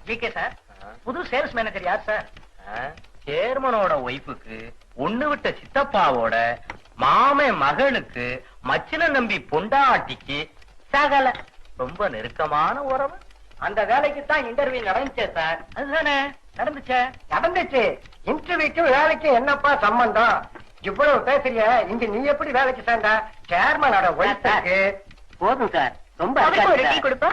GK sir, புது sales manager யார் sir? சேர்மனோட ஒய்ஃபுக்கு ஒண்ணு விட்ட சித்தப்பாவோட மாமன் மகளுக்கு மச்சின நம்பி பொண்டாட்டிக்கு சகல ரொம்ப நெருக்கமான உறவு. அந்த வேலைக்கு தான் இன்டர்வியூ நடந்துச்சே சார். அதுதானே நடந்துச்சே. நடந்துச்சு. இன்டர்வியூக்கும் வேலைக்கும் என்னப்பா சம்பந்தம்? இவ்வளவு பேசுறிய, இங்க நீ எப்படி வேலைக்கு சேர்ந்த? சேர்மனோட ஒய்ஃபுக்கு. போதும் சார், ரொம்ப கொடுப்பா.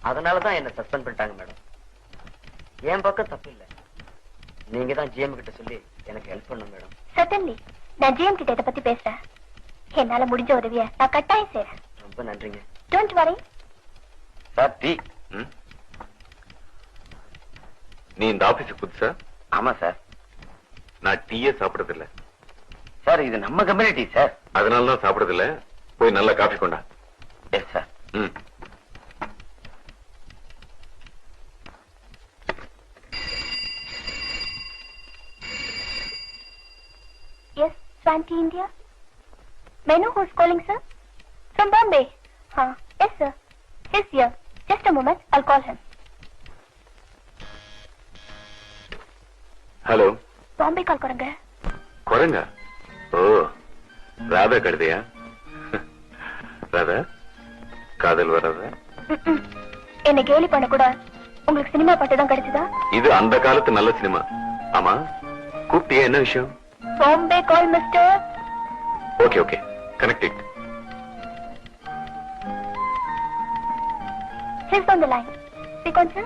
அதனாலதான் என்ன சஸ்பெண்ட் பண்ணிட்டாங்க மேடம். என் பக்கம் தப்பு இல்ல. நீங்க தான் ஜிஎம் கிட்ட சொல்லி எனக்கு ஹெல்ப் பண்ணும் மேடம். சட்டன்லி, நான் ஜிஎம் கிட்ட இதை பத்தி பேசுறேன். என்னால முடிஞ்ச உதவிய நான் கட்டாயம் செய்றேன். ரொம்ப நன்றிங்க. Don't worry. Sir tea. நீ இந்த ஆபீஸுக்கு புதுசா? ஆமா சார். நான் டீயே சாப்பிடுறது இல்ல சார். இது நம்ம கம்யூனிட்டி சார். அதனாலதான் சாப்பிடுறது இல்ல. போய் நல்ல காஃபி கொண்டா. Yes sir. Yes, Swanti India. May I know who's calling, sir? From Bombay. Yes, sir. He's here. Just a moment, I'll call him. Hello. Bombay call करंगे. குரங்கா? ஓ, ராதா கழுதையா? ராதா, காதல் வராதா? என்ன கேலி பண்ண கூட உங்களுக்கு சினிமா பாட்டு தான் கிடைச்சதா? இது அந்த காலத்து நல்ல சினிமா. ஆமா, கூப்பிட்டியா? என்ன விஷயம்? Bombay call, mister. Okay okay, connect it. He's on the line. Speak on, sir.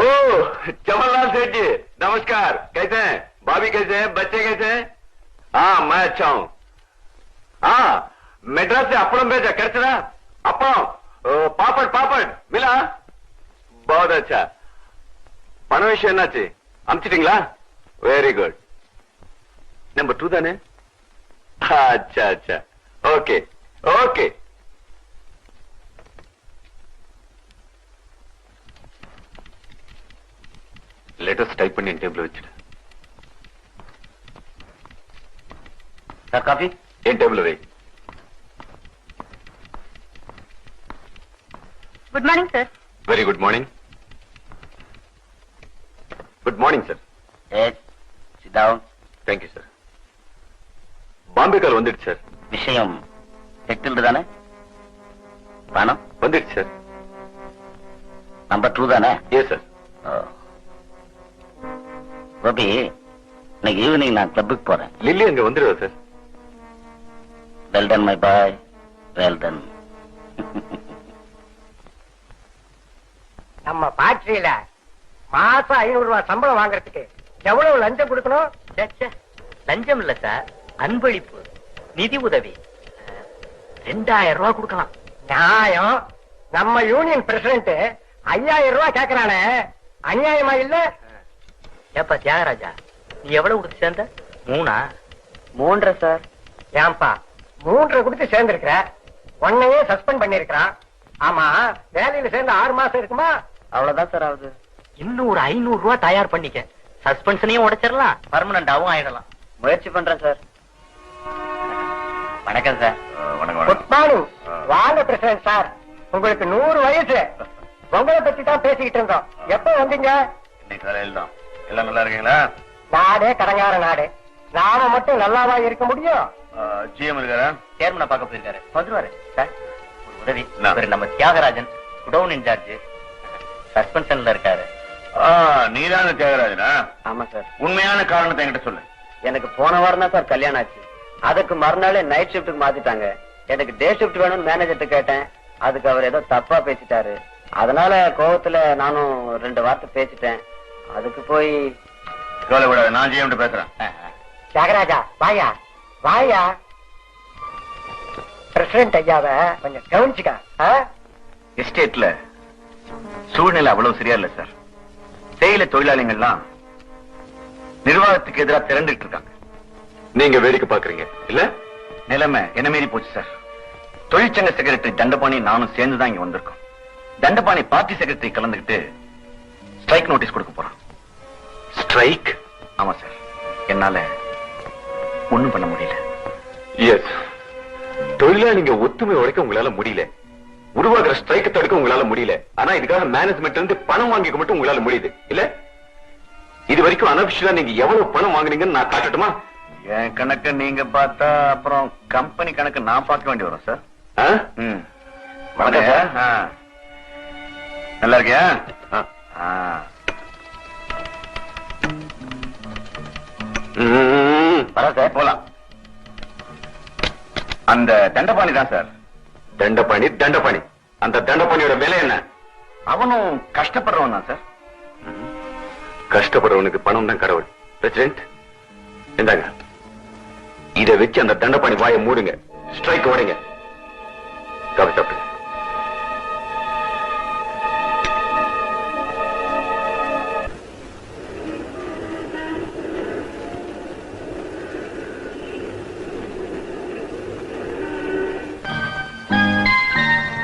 ओ जवाहरलाल सेठ जी, नमस्कार. कैसे हैं? भाभी कैसे हैं? बच्चे कैसे हैं? हाँ, मैं अच्छा हूँ. हाँ, मेड्रास से अपड़म भेजा, कैसे? अपड़म, पापड़ पापड़ मिला? बहुत अच्छा. பண விஷயம் என்னாச்சு? அமிச்சிட்டீங்களா? Very good. நம்பர் 2 தானே? अच्छा अच्छा, ओके ओके. लेटेस्ट टाइप பண்ணி டேபிள் வச்சிடு. Sir coffee? என் டேபிள் வை. Good morning, sir. Very good morning. Good morning sir. Yes, sit down. Thank you sir. Bombay call வந்துடுச்சு சார். விஷயம் செட்டில்டு தானே? பணம் வந்துடுச்சு சார். நம்பர் 2 தானே? Yes sir. கோபி, இன்னைக்கு ஈவினிங் நான் கிளப்புக்கு போறேன். லில்லி அங்க வந்துடுவா sir. Well done my boy, well done. நம்ம ஃபேக்டரியில மாசம் 500 ரூபாய் சம்பளம் வாங்குறதுக்கு எவ்வளவு லஞ்சம் கொடுக்கணும்? லஞ்சம் இல்ல சார், அன்பளிப்பு, நிதி உதவி 2000 ரூபாய் கொடுக்கலாம். நியாயம். நம்ம யூனியன் பிரசிடென்ட் 5000 ரூபாய் கேக்குறானே, அநியாயமா இல்ல? ஏப்பா தியாகராஜா, நீ எவ்வளவு கொடுத்து சேர்ந்த? 3. 3 சார். ஏன்பா 3 கொடுத்து சேர்ந்திருக்கிற? உன்னையே சஸ்பெண்ட் பண்ணிருக்கிறான். ஆமா, வேலையில சேர்ந்து 6 மாசம் இருக்குமா? அவ்வளவுதான் சார் ஆகுது. இன்னும் ஒரு 500 ரூபாய் தயார் பண்ணிக்க. சஸ்பென்ஷனையும் உடைச்சிடலாம், பர்மனண்டாவும் ஆயிடலாம். முயற்சி பண்றேன் சார். வணக்கம் சார். Good morning. வாங்க பிரசிடென்ட் சார். உங்களுக்கு 100 வயசு. உங்களை பத்தி தான் பேசிக்கிட்டு இருந்தோம். எப்ப வந்தீங்க? இன்னைக்கு காலையில் தான். எல்லாம் நல்லா இருக்கீங்களா? நாடே கடங்கார நாடு. நாம மட்டும் நல்லாவா இருக்க முடியும்? ஜிஎம் இருக்காரா? சேர்மனை பார்க்க போயிருக்காரு. வந்துருவாரு சார். ஒரு உதவி, இவரு நம்ம தியாகராஜன், குடவுன் இன்சார்ஜ், சஸ்பென்ஷன்ல இருக்காரு. நீதான தியாகராஜனா? ஆமா சார். உண்மையான காரணத்தை என்கிட்ட சொல்லு. எனக்கு போன வாரம் தான் சார் கல்யாணம் ஆச்சு. அதுக்கு மறுநாளே நைட் ஷிப்டுக்கு மாத்திட்டாங்க. எனக்கு டே ஷிப்ட் வேணும்னு மேனேஜர்ட்ட கேட்டேன். அதுக்கு அவர் ஏதோ தப்பா பேசிட்டாரு. அதனால கோவத்துல நானும் 2 வார்த்தை பேசிட்டேன். அதுக்கு போய் கவலைப்படாத, நான் ஜிஎம் பேசுறேன். தியாகராஜா வாயா வாயா. பிரசிடென்ட் ஐயாவ கொஞ்சம் கவனிச்சுக்க. எஸ்டேட்ல சூழ்நிலை அவ்வளவு சரியா இல்ல சார். தேயிலை தொழிலாளிகள்லாம் நிர்வாகத்துக்கு எதிராக திரண்டுட்டு இருக்காங்க. நீங்க வேடிக்கை பாக்குறீங்க இல்ல? நிலைமை என்ன மீறி போச்சு சார். தொழிற்சங்க செக்ரட்டரி தண்டபாணி நானும் சேர்ந்துதான் இங்க வந்திருக்கோம். தண்டபாணி பார்ட்டி செக்ரட்டரி கலந்துகிட்டு ஸ்ட்ரைக் நோட்டீஸ் கொடுக்க போறான். ஸ்ட்ரைக்? ஆமா சார். என்னால ஒண்ணும் பண்ண முடியல. எஸ், தொழிலா நீங்க ஒத்துமை உடைக்க உங்களால முடியல, உருவாக்குற ஸ்ட்ரைக்க தடுக்க உங்களால முடியல. ஆனா இதுக்காக மேனேஜ்மெண்ட் இருந்து பணம் வாங்கிக்க மட்டும் உங்களால முடியுது இல்ல? இது வரைக்கும் அனபிஷியலா நீங்க எவ்வளவு பணம் வாங்குனீங்கன்னு நான் காட்டட்டுமா? என் கணக்கு நீங்க பார்த்தா அப்புறம் கம்பெனி கணக்கு நான் பார்க்க வேண்டி வரும் சார். வணக்கம் சார். நல்லா இருக்கியா? வரேன் சார். போலாம். அந்த தண்டபாணி தான் சார். தண்டபாணி தண்டபாணி, அந்த தண்டபாணியோட விலை என்ன? அவனும் கஷ்டப்படுறவன் தான் சார். கஷ்டப்படுறவனுக்கு பணம் தான் கடவுள். பிரசிடென்ட் இந்தாங்க, இதை வச்சு அந்த தண்டபாணி வாயை மூடுங்க, ஸ்ட்ரைக் உடைங்க. கவலை.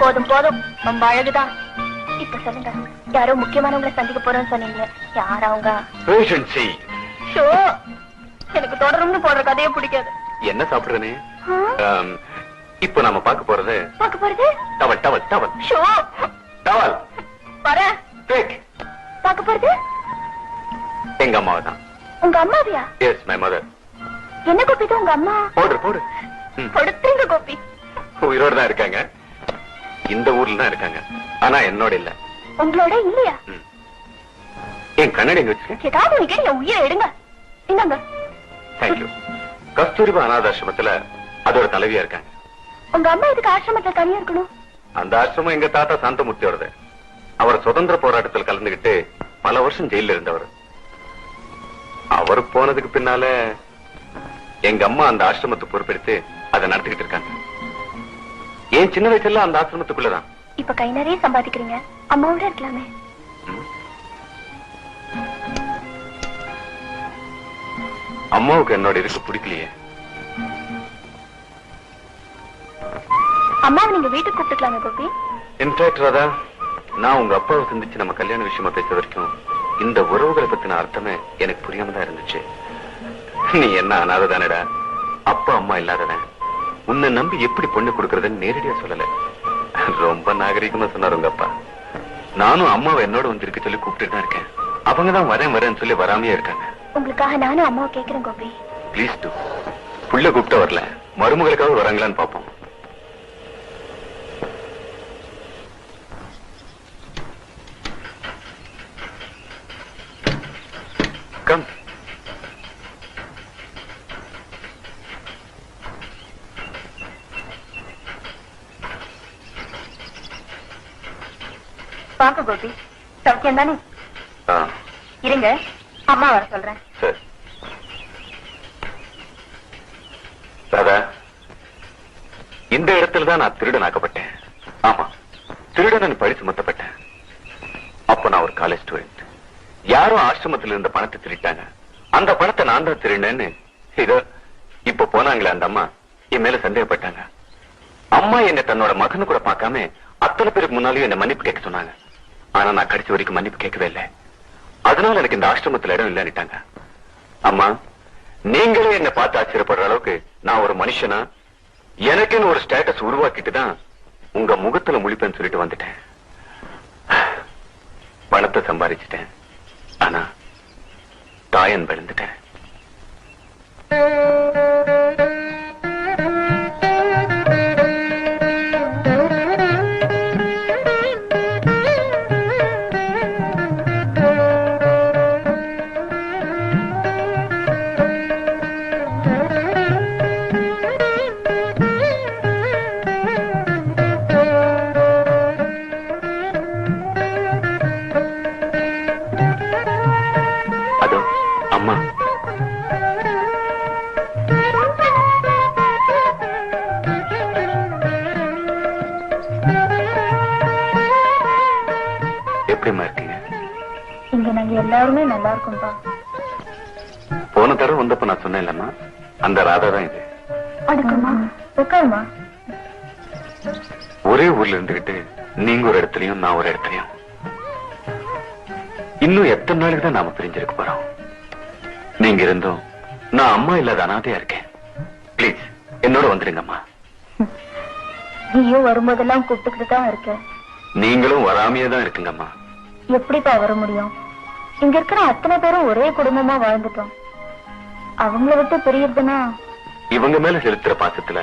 போதும் போதும், ரொம்ப அழகுதான். இப்ப சொல்லுங்க, யாரோ முக்கியமானவங்களை சந்திக்க போறோம்னு சொன்னீங்க. யார் அவங்க? ஷோ, எனக்கு தொடரும்னு போடுற கதையே பிடிக்காது. என்ன சாப்பிடுறேனே? இப்ப நாம பார்க்க போறது towel towel towel. Show, towel வர பார்க்க போறது எங்க அம்மாவை தான். உங்க அம்மாவியா? S, my mother. என்ன கோபி தான் உங்க அம்மா? போடு போடு. கொடுத்துருங்க கோபி. உயிரோட தான் இருக்காங்க, இந்த ஊர்ல தான் இருக்காங்க. ஆனா என்னோட இல்ல. உங்களோட இல்லையா? என் கண்ணாடி எங்க வச்சிருக்கேன். ஏதாவது நீங்க என் உயிரை எடுங்க. இந்தாங்க. தேங்க்யூ. கஸ்தூரிபா அனாதாசிரமத்துல அதோட தலைவியா இருக்காங்க. உங்க அம்மா இதுக்கு ஆசிரமத்துல தனியா இருக்கணும்? அந்த ஆசிரமம் எங்க தாத்தா சாந்தமூர்த்தியோடது. அவர் சுதந்திர போராட்டத்தில் கலந்துகிட்டு பல வருஷம் ஜெயில இருந்தவர். அவர் போனதுக்கு பின்னால எங்க அம்மா அந்த ஆசிரமத்தை பொறுப்பெடுத்து அதை நடத்திக்கிட்டு இருக்காங்க. ஏன் சின்ன வயசுல அந்த ஆசிரமத்துக்குள்ளதான். இப்ப கை நிறைய சம்பாதிக்கிறீங்க, அம்மாவோட இருக்கலாமே. அம்மாவுக்கு என்னோட இருக்கு பிடிக்கலையே. அம்மாவை நீங்க வீட்டுக்கு கூப்பிட்டுக்கலாமே கோபி. இன்ஃபேக்ட் ராதா, நான் உங்க அப்பாவை சந்திச்சு நம்ம கல்யாண விஷயமா பேச வரைக்கும் இந்த உறவுகளை பத்தின அர்த்தமே எனக்கு புரியாம தான் இருந்துச்சு. நீ என்ன அனாததானடா, அப்பா அம்மா இல்லாதவன், உன்னை நம்பி எப்படி பொண்ணு கொடுக்கறதுன்னு நேரடியா சொல்லல, ரொம்ப நாகரிகமா சொன்னார் உங்க அப்பா. நானும் அம்மாவை என்னோட வந்திருக்க சொல்லி கூப்பிட்டு தான் இருக்கேன். அவங்கதான் வரேன் வரேன்னு சொல்லி வராமையே இருக்காங்க. உங்களுக்காக நானும் அம்மாவை கேட்கிறேன் கோபி. Please do. புள்ள கூப்பிட்ட வரல, மருமகளுக்காக வராங்களான்னு பாப்போம். கம். பாக்க கோபி, சௌக்கியம் தானே? இருங்க, அம்மா வர சொல்றேன். சரி ராதா, இந்த இடத்துலதான் நான் திருடனாக்கப்பட்டேன். ஆமா, திருடன் பழி சுமத்தப்பட்டேன். அப்ப நான் ஒரு காலேஜ் ஸ்டூடெண்ட். யாரோ ஆசிரமத்தில் இருந்த பணத்தை திருட்டாங்க. அந்த பணத்தை நான் தான் திருடேன்னு இதோ இப்ப போனாங்களே அந்த அம்மா என் மேல சந்தேகப்பட்டாங்க. அம்மா என்ன தன்னோட மகனு கூட பார்க்காம அத்தனை பேருக்கு முன்னாலேயும் என்ன மன்னிப்பு கேட்க சொன்னாங்க. ஆனா நான் கடைசி வரைக்கும் மன்னிப்பு கேட்கவே இல்லை. அதனால எனக்கு இந்த ஆசிரமத்துல இடம் இல்லன்னுட்டாங்க. அம்மா, நீங்களே என்ன பார்த்து ஆச்சரியப்படுற அளவுக்கு நான் ஒரு மனுஷனா, எனக்குன்னு ஒரு ஸ்டேட்டஸ் உருவாக்கிட்டு தான் உங்க முகத்துல முழிப்பேன்னு சொல்லிட்டு வந்துட்டேன். பணத்தை சம்பாதிச்சிட்டேன், ஆனா தாயன் விழுந்துட்டேன். அம்மா, எப்படிமா இருக்கீங்க? இங்க நாங்க எல்லாருமே நல்லா இருக்கோம்பா. போன தடவை வந்தப்ப நான் சொன்னேன் இல்லம்மா, அந்த ராதா தான் இது. அடுக்குமா, உட்காருமா. ஒரே ஊர்ல இருந்துகிட்டு நீங்க ஒரு இடத்துலயும் நான் ஒரு இடத்துலயும். இன்னும் எத்தனை நாளுக்கு தான் நாம பிரிஞ்சிருக்க போறோம்? நீங்க இருந்தும் நான் அம்மா இல்லாத அனாதையா இருக்கேன். பிளீஸ் என்னோட வந்துருங்கம்மா. நீயும் வரும்போதெல்லாம் கூப்பிட்டுக்கிட்டு தான் இருக்க. நீங்களும் வராமையே தான் இருக்குங்கம்மா. எப்படிப்பா வர முடியும்? இங்க இருக்கிற அத்தனை பேரும் ஒரே குடும்பமா வாழ்ந்துட்டோம். அவங்கள விட்டு பிரியறதுன்னா இவங்க மேல செலுத்துற பாசத்துல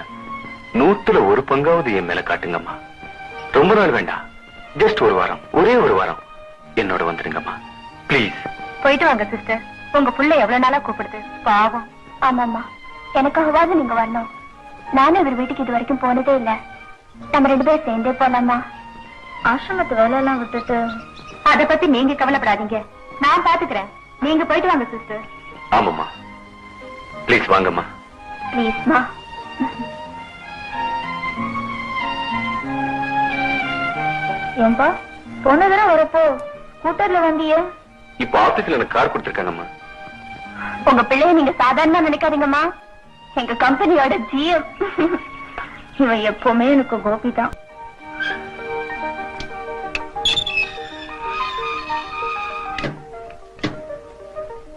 100ல 1 பங்காவது என் மேல காட்டுங்கம்மா. ரொம்ப நாள் வேண்டாம், ஜஸ்ட் ஒரு வாரம், ஒரே ஒரு வாரம் என்னோட வந்துருங்கம்மா பிளீஸ். போயிட்டு வாங்க சிஸ்டர். உங்க புள்ள எவ்வளவு நாளா கூப்பிடுது, பாவம். ஆமாம்மா, எனக்காகவாது நீங்க வரணும். நானும் இவர் வீட்டுக்கு இது வரைக்கும் போனதே இல்ல. நம்ம 2 பேரும் சேர்ந்தே போலாமா? ஆசிரமத்து வேலை எல்லாம் விட்டுட்டு. அத பத்தி நீங்க கவலைப்படாதீங்க, நான் பாத்துக்கிறேன். நீங்க போயிட்டு வாங்க சிஸ்டர். ஆமாம்மா, பிளீஸ் வாங்கம்மா. ப்ளீஸ்மா. ஏன்பா போன தடவை வரப்போ ஸ்கூட்டர்ல வந்தியே? இப்ப ஆபீஸ்ல எனக்கு கார் கொடுத்திருக்காங்கம்மா. உங்க பிள்ளைய நீங்க சாதாரணமா நினைக்காதீங்கம்மா. எங்க கம்பெனியோட ஜிஎம். இவன் எப்பவுமே எனக்கு கோபி தான்.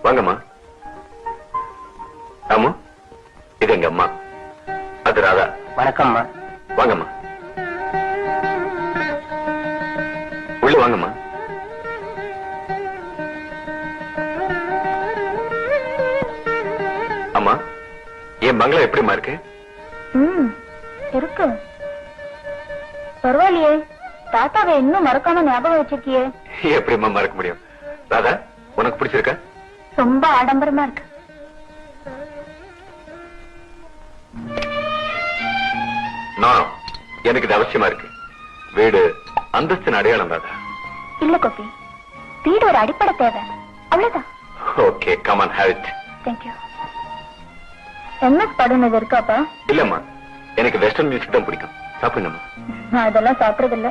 வாங்கம்மா. ஆமா, இது எங்க அம்மா, அது ராதா. வணக்கம்மா. வாங்கம்மா, உள்ள வாங்கம்மா. அம்மா, என் பங்களா எப்படிமா இருக்கு? இருக்கு. பரவாயில்லையே, தாத்தாவை இன்னும் மறக்காம ஞாபகம் வச்சிருக்கியே. எப்படிமா மறக்க முடியும்? ராதா, உனக்கு பிடிச்சிருக்கா? ரொம்ப ஆடம்பரமா இருக்கு. நான் எனக்கு இது அவசியமா இருக்கு. வீடு அந்தஸ்தின் அடையாளம் ராதா. இல்ல கோபி, வீடு ஒரு அடிப்படை தேவை, அவ்வளவுதான். Okay, come on, have it. Thank you. MS படம் இது இருக்காப்பா? இல்லம்மா, எனக்கு வெஸ்டர்ன் மியூசிக் தான் பிடிக்கும். சாப்பிடுங்கம்மா. நான் அதெல்லாம் சாப்பிடுறது இல்ல.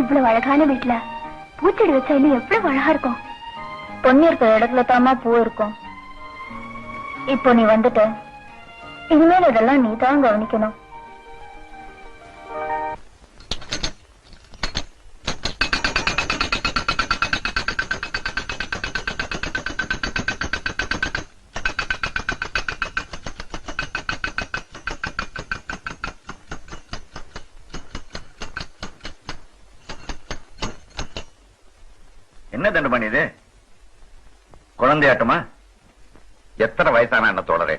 இவ்வளவு அழகான வீட்டுல பூச்செடி வச்சா இன்னும் எவ்வளவு அழகா இருக்கும். பொண்ணு இருக்கிற இடத்துல தாமா பூ இருக்கும். இப்போ நீ வந்துட்ட, இனிமேல் இதெல்லாம் நீ தான் கவனிக்கணும். என்ன தண்டபாணி இது? குழந்தையாட்டமா? எத்தனை வயசான என்ன தோழரே,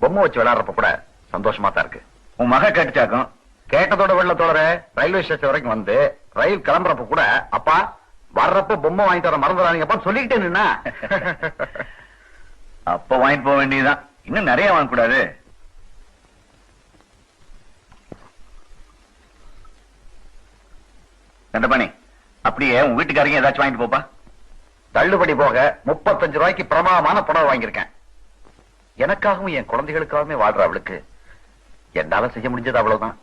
பொம்மை வச்சு விளையாடுறப்ப கூட சந்தோஷமா தான் இருக்கு. உன் மக கேட்டுச்சாக்கும். கேட்டதோட வெள்ள தோழரே, ரயில்வே ஸ்டேஷன் வரைக்கும் வந்து ரயில் கிளம்புறப்ப கூட அப்பா வர்றப்ப பொம்மை வாங்கி தர மறந்துடாதீங்கப்பா சொல்லிக்கிட்டே நின்னா. அப்ப வாங்கிட்டு போக வேண்டியதுதான், இன்னும் நிறைய வாங்க கூடாது. தண்டபாணி, அப்படியே உன் வீட்டுக்காரங்க ஏதாச்சும் வாங்கிட்டு போப்பா. தள்ளுபடி போக 35 ரூபாய்க்கு பிரமாதமான புடவை வாங்கியிருக்கேன். எனக்காகவும் என் குழந்தைகளுக்காகவுமே வாழ்ற அவளுக்கு என்னால செய்ய முடிஞ்சது அவ்வளவுதான்.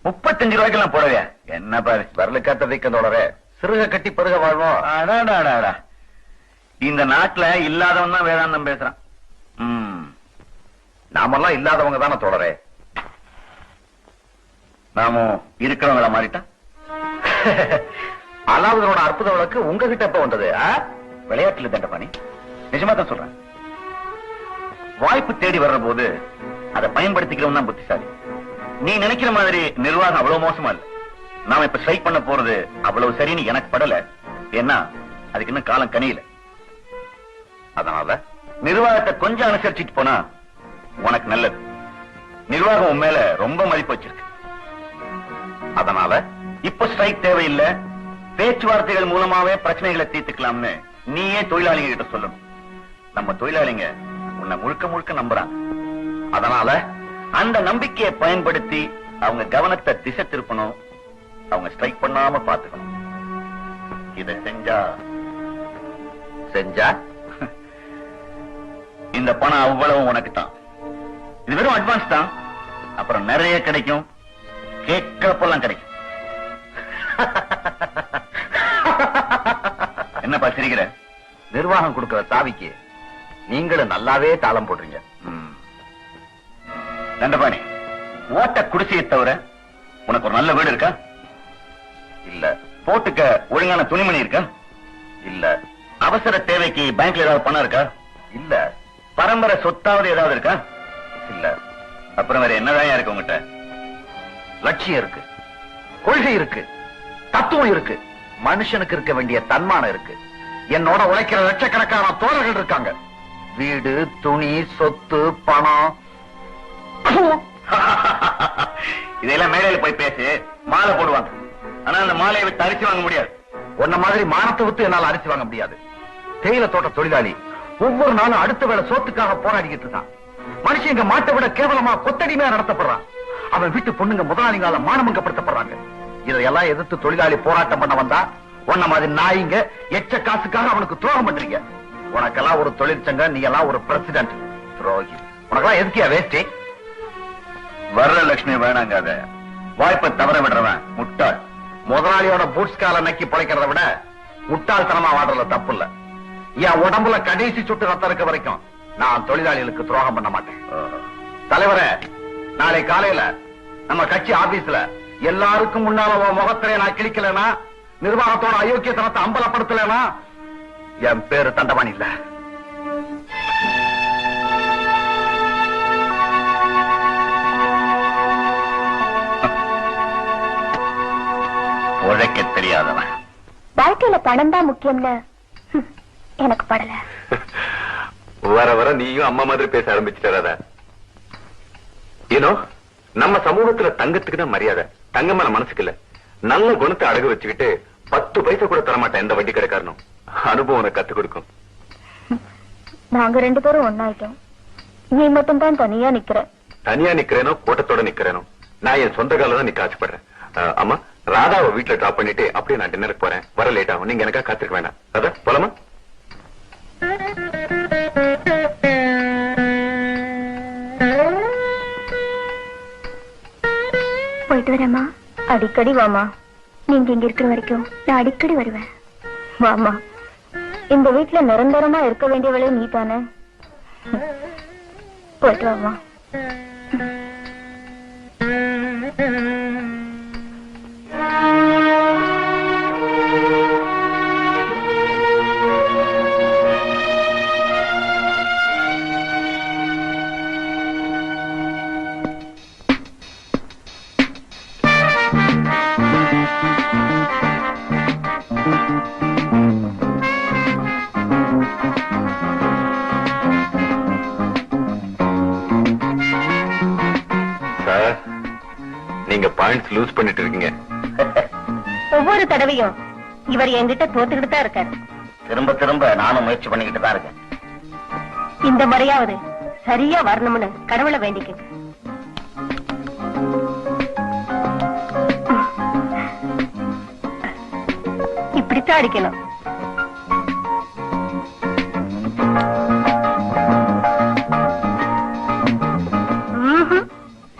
35 ரூபாய்க்கு எல்லாம் புடவையா? என்ன பாரு, வரலுக்காத்த வைக்கதோடவே சிறுக கட்டி பெருக வாழ்வோம். இந்த நாட்டுல இல்லாதவன் தான் வேதாந்தம் பேசுறான். நாமெல்லாம் இல்லாதவங்க தானே தோழரே. நாமும் இருக்கிறவங்கள மாறிட்டா. அலாவுதனோட அற்புத வழக்கு உங்ககிட்ட எப்ப வந்தது? விளையாட்டுல தண்டபாணி, நிஜமா தான் சொல்றேன். வாய்ப்பு தேடி வர்ற போது அதை பயன்படுத்திக்கிறவன் தான் புத்திசாலி. நீ நினைக்கிற மாதிரி நிர்வாகம் அவ்வளவு மோசமா இல்ல. நாம இப்ப ஸ்ட்ரைக் பண்ண போறது அவ்வளவு சரின்னு எனக்கு படல. ஏன்னா அதுக்கு இன்னும் காலம் கனியில. அதனால நிர்வாகத்தை கொஞ்சம் அனுசரிச்சுட்டு போனா உனக்கு நல்லது. நிர்வாகம் உன் மேல ரொம்ப மதிப்பு வச்சிருக்கு. அதனால இப்ப ஸ்ட்ரைக் தேவையில்லை, பேச்சுவார்த்தைகள் மூலமாவே பிரச்சனைகளை தீர்த்துக்கலாம்னு நீயே தொழிலாளிங்க கிட்ட சொல்லணும். நம்ம தொழிலாளிங்க உன்னை முழுக்க முழுக்க நம்புறாங்க. அதனால அந்த நம்பிக்கையை பயன்படுத்தி அவங்க கவனத்தை திசை திருப்பணும். அவங்க ஸ்ட்ரைக் பண்ணாம பாத்துக்கணும். இதை செஞ்சா இந்த பணம் அவ்வளவு உனக்கு தான். இது வெறும் அட்வான்ஸ் தான். அப்புறம் நிறைய கிடைக்கும், கேட்கிறப்பெல்லாம் கிடைக்கும். என்னப்பா சிரிக்கிற? நிர்வாகம் கொடுக்கிற சாவிக்கு நீங்களும் நல்லாவே தாளம் போடுறீங்க. தண்டபாணி, ஓட்ட குடிசையை தவிர உனக்கு ஒரு நல்ல வீடு இருக்கா? இல்ல. போட்டுக்க ஒழுங்கான துணிமணி இருக்கா? இல்ல. அவசர தேவைக்கு பேங்க்ல ஏதாவது பணம் இருக்கா? இல்ல. பரம்பரை சொத்தாவது ஏதாவது இருக்கா? இல்ல. அப்புறம் வேற என்னதான் இருக்கு உங்ககிட்ட? லட்சியம் இருக்கு, கொள்கை இருக்கு, தத்துவம் இருக்கு, மனுஷனுக்கு இருக்க வேண்டிய தன்மானம் இருக்கு. என்னோட உழைக்கிற லட்சக்கணக்கான தோழர்கள் இருக்காங்க. வீடு, துணி, சொத்து, பணம். இதெல்லாம் மேடையில போய் பேசி மாலை போடுவாங்க. ஆனா அந்த மாலையை விட்டு அரிசி வாங்க முடியாது. உன்ன மாதிரி மானத்தை விட்டு என்னால அரிசி வாங்க முடியாது. தேயிலை தோட்ட தொழிலாளி ஒவ்வொரு நாளும் அடுத்த வேளை சோத்துக்காக போராடிக்கிட்டு இருக்கான். மனுஷன் இங்க மாட்டை விட கேவலமா கொத்தடிமையா நடத்தப்படுறான். அவன் வீட்டு பொண்ணுங்க முதலாளிகால மானமங்கப்படுத்தப்படுறாங்க. இதையெல்லாம் எதிர்த்து தொழிலாளி போராட்டம் பண்ண வந்தா உன்ன மாதிரி நாயிங்க எச்ச காசுக்காக அவனுக்கு துரோகம் பண்றீங்க. உனக்கெல்லாம் ஒரு தொழிற்சங்க, நீ எல்லாம் ஒரு பிரசிடென்ட். துரோகி. உனக்கெல்லாம் எதுக்கியா வேஸ்டி? வரலட்சுமி வேணாங்காத. வாய்ப்பை தவற விடுறவன் முட்டாள். முதலாளியோட பூட்ஸ் கால நக்கி பிழைக்கிறத விட முட்டாள்தனமா வாடுறதுல தப்பு இல்ல. என் உடம்புல கடைசி சுட்டு ரத்தம் இருக்க வரைக்கும் நான் தொழிலாளிகளுக்கு துரோகம் பண்ண மாட்டேன். தலைவரே, நாளை காலையில நம்ம கட்சி ஆபீஸ்ல எல்லாருக்கும் முன்னால உன் முகத்திலே நான் கிழிக்கலனா, நிர்வாகத்தோட அயோக்கியத்தனத்தை அம்பலப்படுத்தலனா என் பேரு தண்டபாணி இல்ல. உழைக்க தெரியாதவன். வாழ்க்கையில பணம் தான் முக்கியம்னு எனக்கு படல. வர வர நீயும் அம்மா மாதிரி பேச ஆரம்பிச்சுட்டாரா? ஏனோ நம்ம சமூகத்துல தங்கத்துக்கு தான் மரியாதை, தங்கமான மனசுக்கு இல்ல. நல்ல குணத்தை அடகு வச்சுக்கிட்டு 10 பைசா கூட தரமாட்டேன் இந்த வண்டி கடைக்காரனும். அனுபவம் உனக்கு கத்து கொடுக்கும். நாங்க 2 பேரும் ஒன்னாயிட்டோம். நீ மட்டும் தான் தனியா நிக்கிற. தனியா நிக்கிறேனோ கூட்டத்தோட நிக்கிறேனோ, நான் என் சொந்த கால தான் நிக்க ஆசைப்படுறேன். அம்மா, ராதாவை வீட்டுல டிராப் பண்ணிட்டு அப்படியே நான் டின்னருக்கு போறேன். வர லேட் ஆகும். நீங்க எனக்கா காத்திருக்க வேண்டாம். அதான் போலாமா? போயிட்டு வரேம்மா. அடிக்கடி வாமா. நீங்க இங்க இருக்கிற வரைக்கும் நான் அடிக்கடி வருவேன். வாமா. இந்த வீட்டுல நிரந்தரமா இருக்க வேண்டியவளே நீ தானே. போயிட்டு வாமா. நீங்க பாயிண்ட்ஸ் லூஸ் பண்ணிட்டு இருக்கீங்க. ஒவ்வொரு தடவையும் இவர் என்கிட்ட தோத்துக்கிட்டு தான் இருக்காரு. திரும்ப திரும்ப நானும் முயற்சி பண்ணிக்கிட்டு தான் இருக்கேன். இந்த முறையாவது சரியா வரணும்னு கடவுளை வேண்டிக்க. இப்படித்தான் அடிக்கணும்.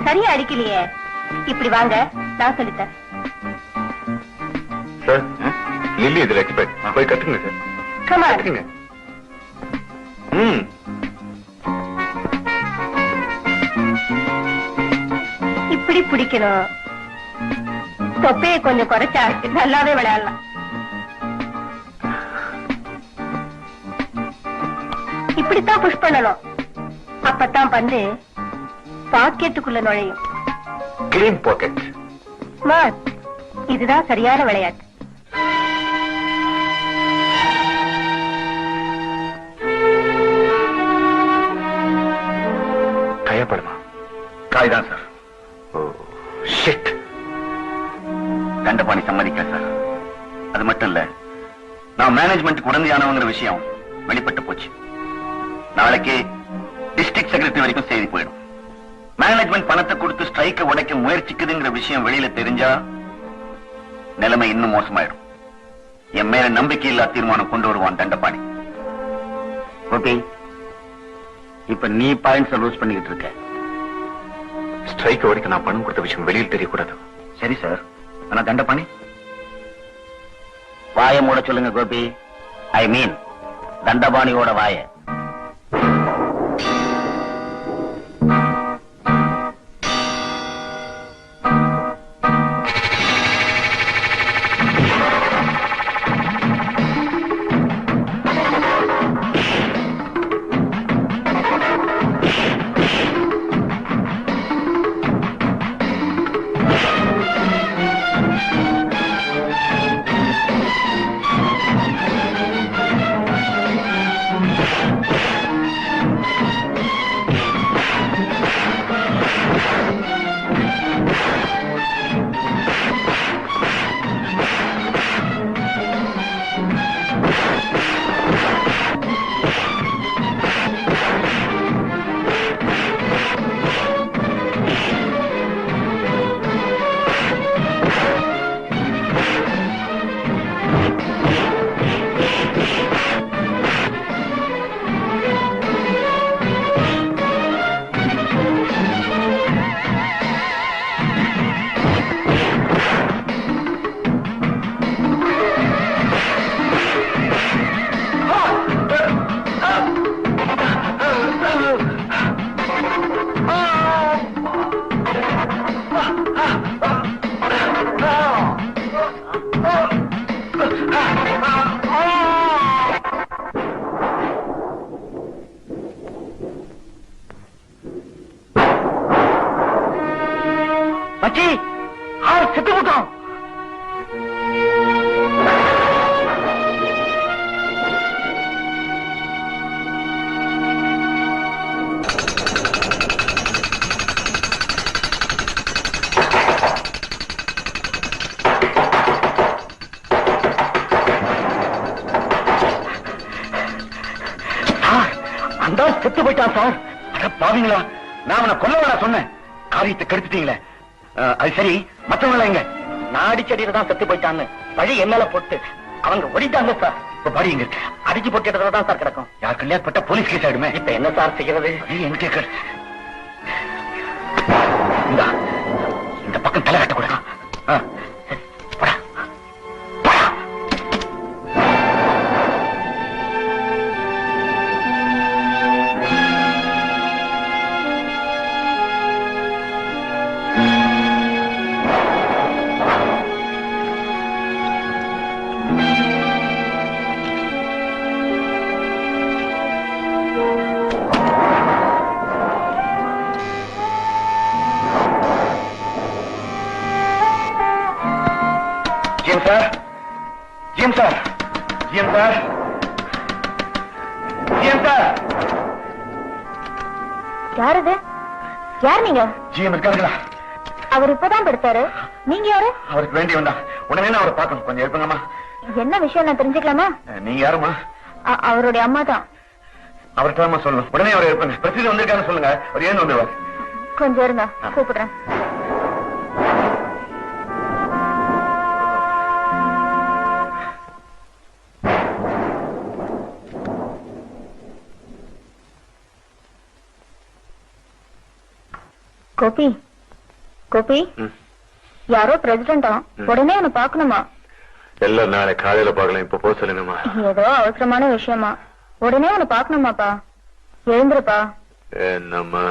சரியா அடிக்கலையே. இப்படி வாங்க, நான் சொல்லித்தரேன். சார், லில்லி இதில் எக்ஸ்பர்ட். போய் கத்துங்க சார். Come on. கத்துக்குங்க. இப்படி பிடிக்கணும். தொப்பையை கொஞ்சம் குறைச்சா நல்லாவே விளையாடலாம். இப்படித்தான் புஷ் பண்ணணும். அப்பத்தான் பந்து பாக்கெட்டுக்குள்ள நுழையும். Clean pocket. ஸ்மார்ட். இதுதான் சரியான விளையாட்டு. காயப்படுமா? காய்தான் சார். Oh shit. தண்டபாணி சம்மதிக்க சார். அது மட்டும் இல்ல, நான் மேனேஜ்மெண்ட்டுக்கு உடந்தையானவங்கிற விஷயம் வெளிப்பட்டு போச்சு. நாளைக்கு டிஸ்ட்ரிக்ட் செக்ரட்டரி வரைக்கும் செய்தி போயிடும். மேனேஜ்மெண்ட் பணத்தை கொடுத்து ஸ்ட்ரைக்கை உடைக்க முயற்சிக்குதுங்கிற விஷயம் வெளியில தெரிஞ்சா நிலைமை இன்னும் மோசமாயிடும். என் மேல நம்பிக்கையில்லா தீர்மானம் கொண்டு வருவான் தண்டபாணி. ஓகே, இப்ப நீ பாயிண்ட்ஸ் லூஸ் பண்ணிக்கிட்டு இருக்க. ஸ்ட்ரைக் வரைக்கும் நான் பணம் கொடுத்த விஷயம் வெளியில் தெரியக்கூடாது. சரி சார். ஆனா தண்டபாணி வாய மூட சொல்லுங்க கோபி. ஐ மீன் தண்டபாணியோட வாய. போயிட்டான் சார். அட பாவீங்களா, நான் அவனை கொல்லவடா சொன்னேன். காரியத்தை கெடுத்துட்டீங்களே. அது சரி, மற்றவங்கள எங்க? நாடி செடியில தான் செத்து போயிட்டான்னு வழி என்னால போட்டு அவங்க ஓடிட்டாங்க சார். இப்ப பாடி எங்க இருக்கு? அடிச்சு போட்டு தான் சார் கிடக்கும். யார் கல்யாணப்பட்ட போலீஸ் கேஸ் ஆயிடுமே. இப்ப என்ன சார் செய்யறது? என்ன கேட்க? இந்த பக்கம் தலை கட்ட கொடுக்க. யாரது? யார் நீங்க? ஜிஎம் இருக்காங்களா? அவர் இப்பதான் படுத்தாரு. நீங்க யாரு? அவருக்கு வேண்டி வந்தா உடனே நான் அவரை பார்க்கணும். கொஞ்சம் இருப்பங்கம்மா. என்ன விஷயம் நான் தெரிஞ்சுக்கலாமா? நீங்க யாருமா? அவருடைய அம்மா தான். அவர்கிட்ட சொல்லணும். உடனே அவரை இருப்பங்க. பிரசித்தி வந்திருக்கான்னு சொல்லுங்க. அவர் ஏன் வந்துருவார்? கொஞ்சம் இருங்க, கூப்பிடுறேன். கோபி, கோபி, யாரோ பிரசிடண்டா, உடனே அவனை பாக்கணுமா? எல்லாம் நாளை காலையில பாக்கலாம். இப்ப போக சொல்லுங்கம்மா. ஏதோ அவசரமான விஷயமா, உடனே அவனை பாக்கணுமாப்பா. எழுந்துருப்பா. என்னம்மா?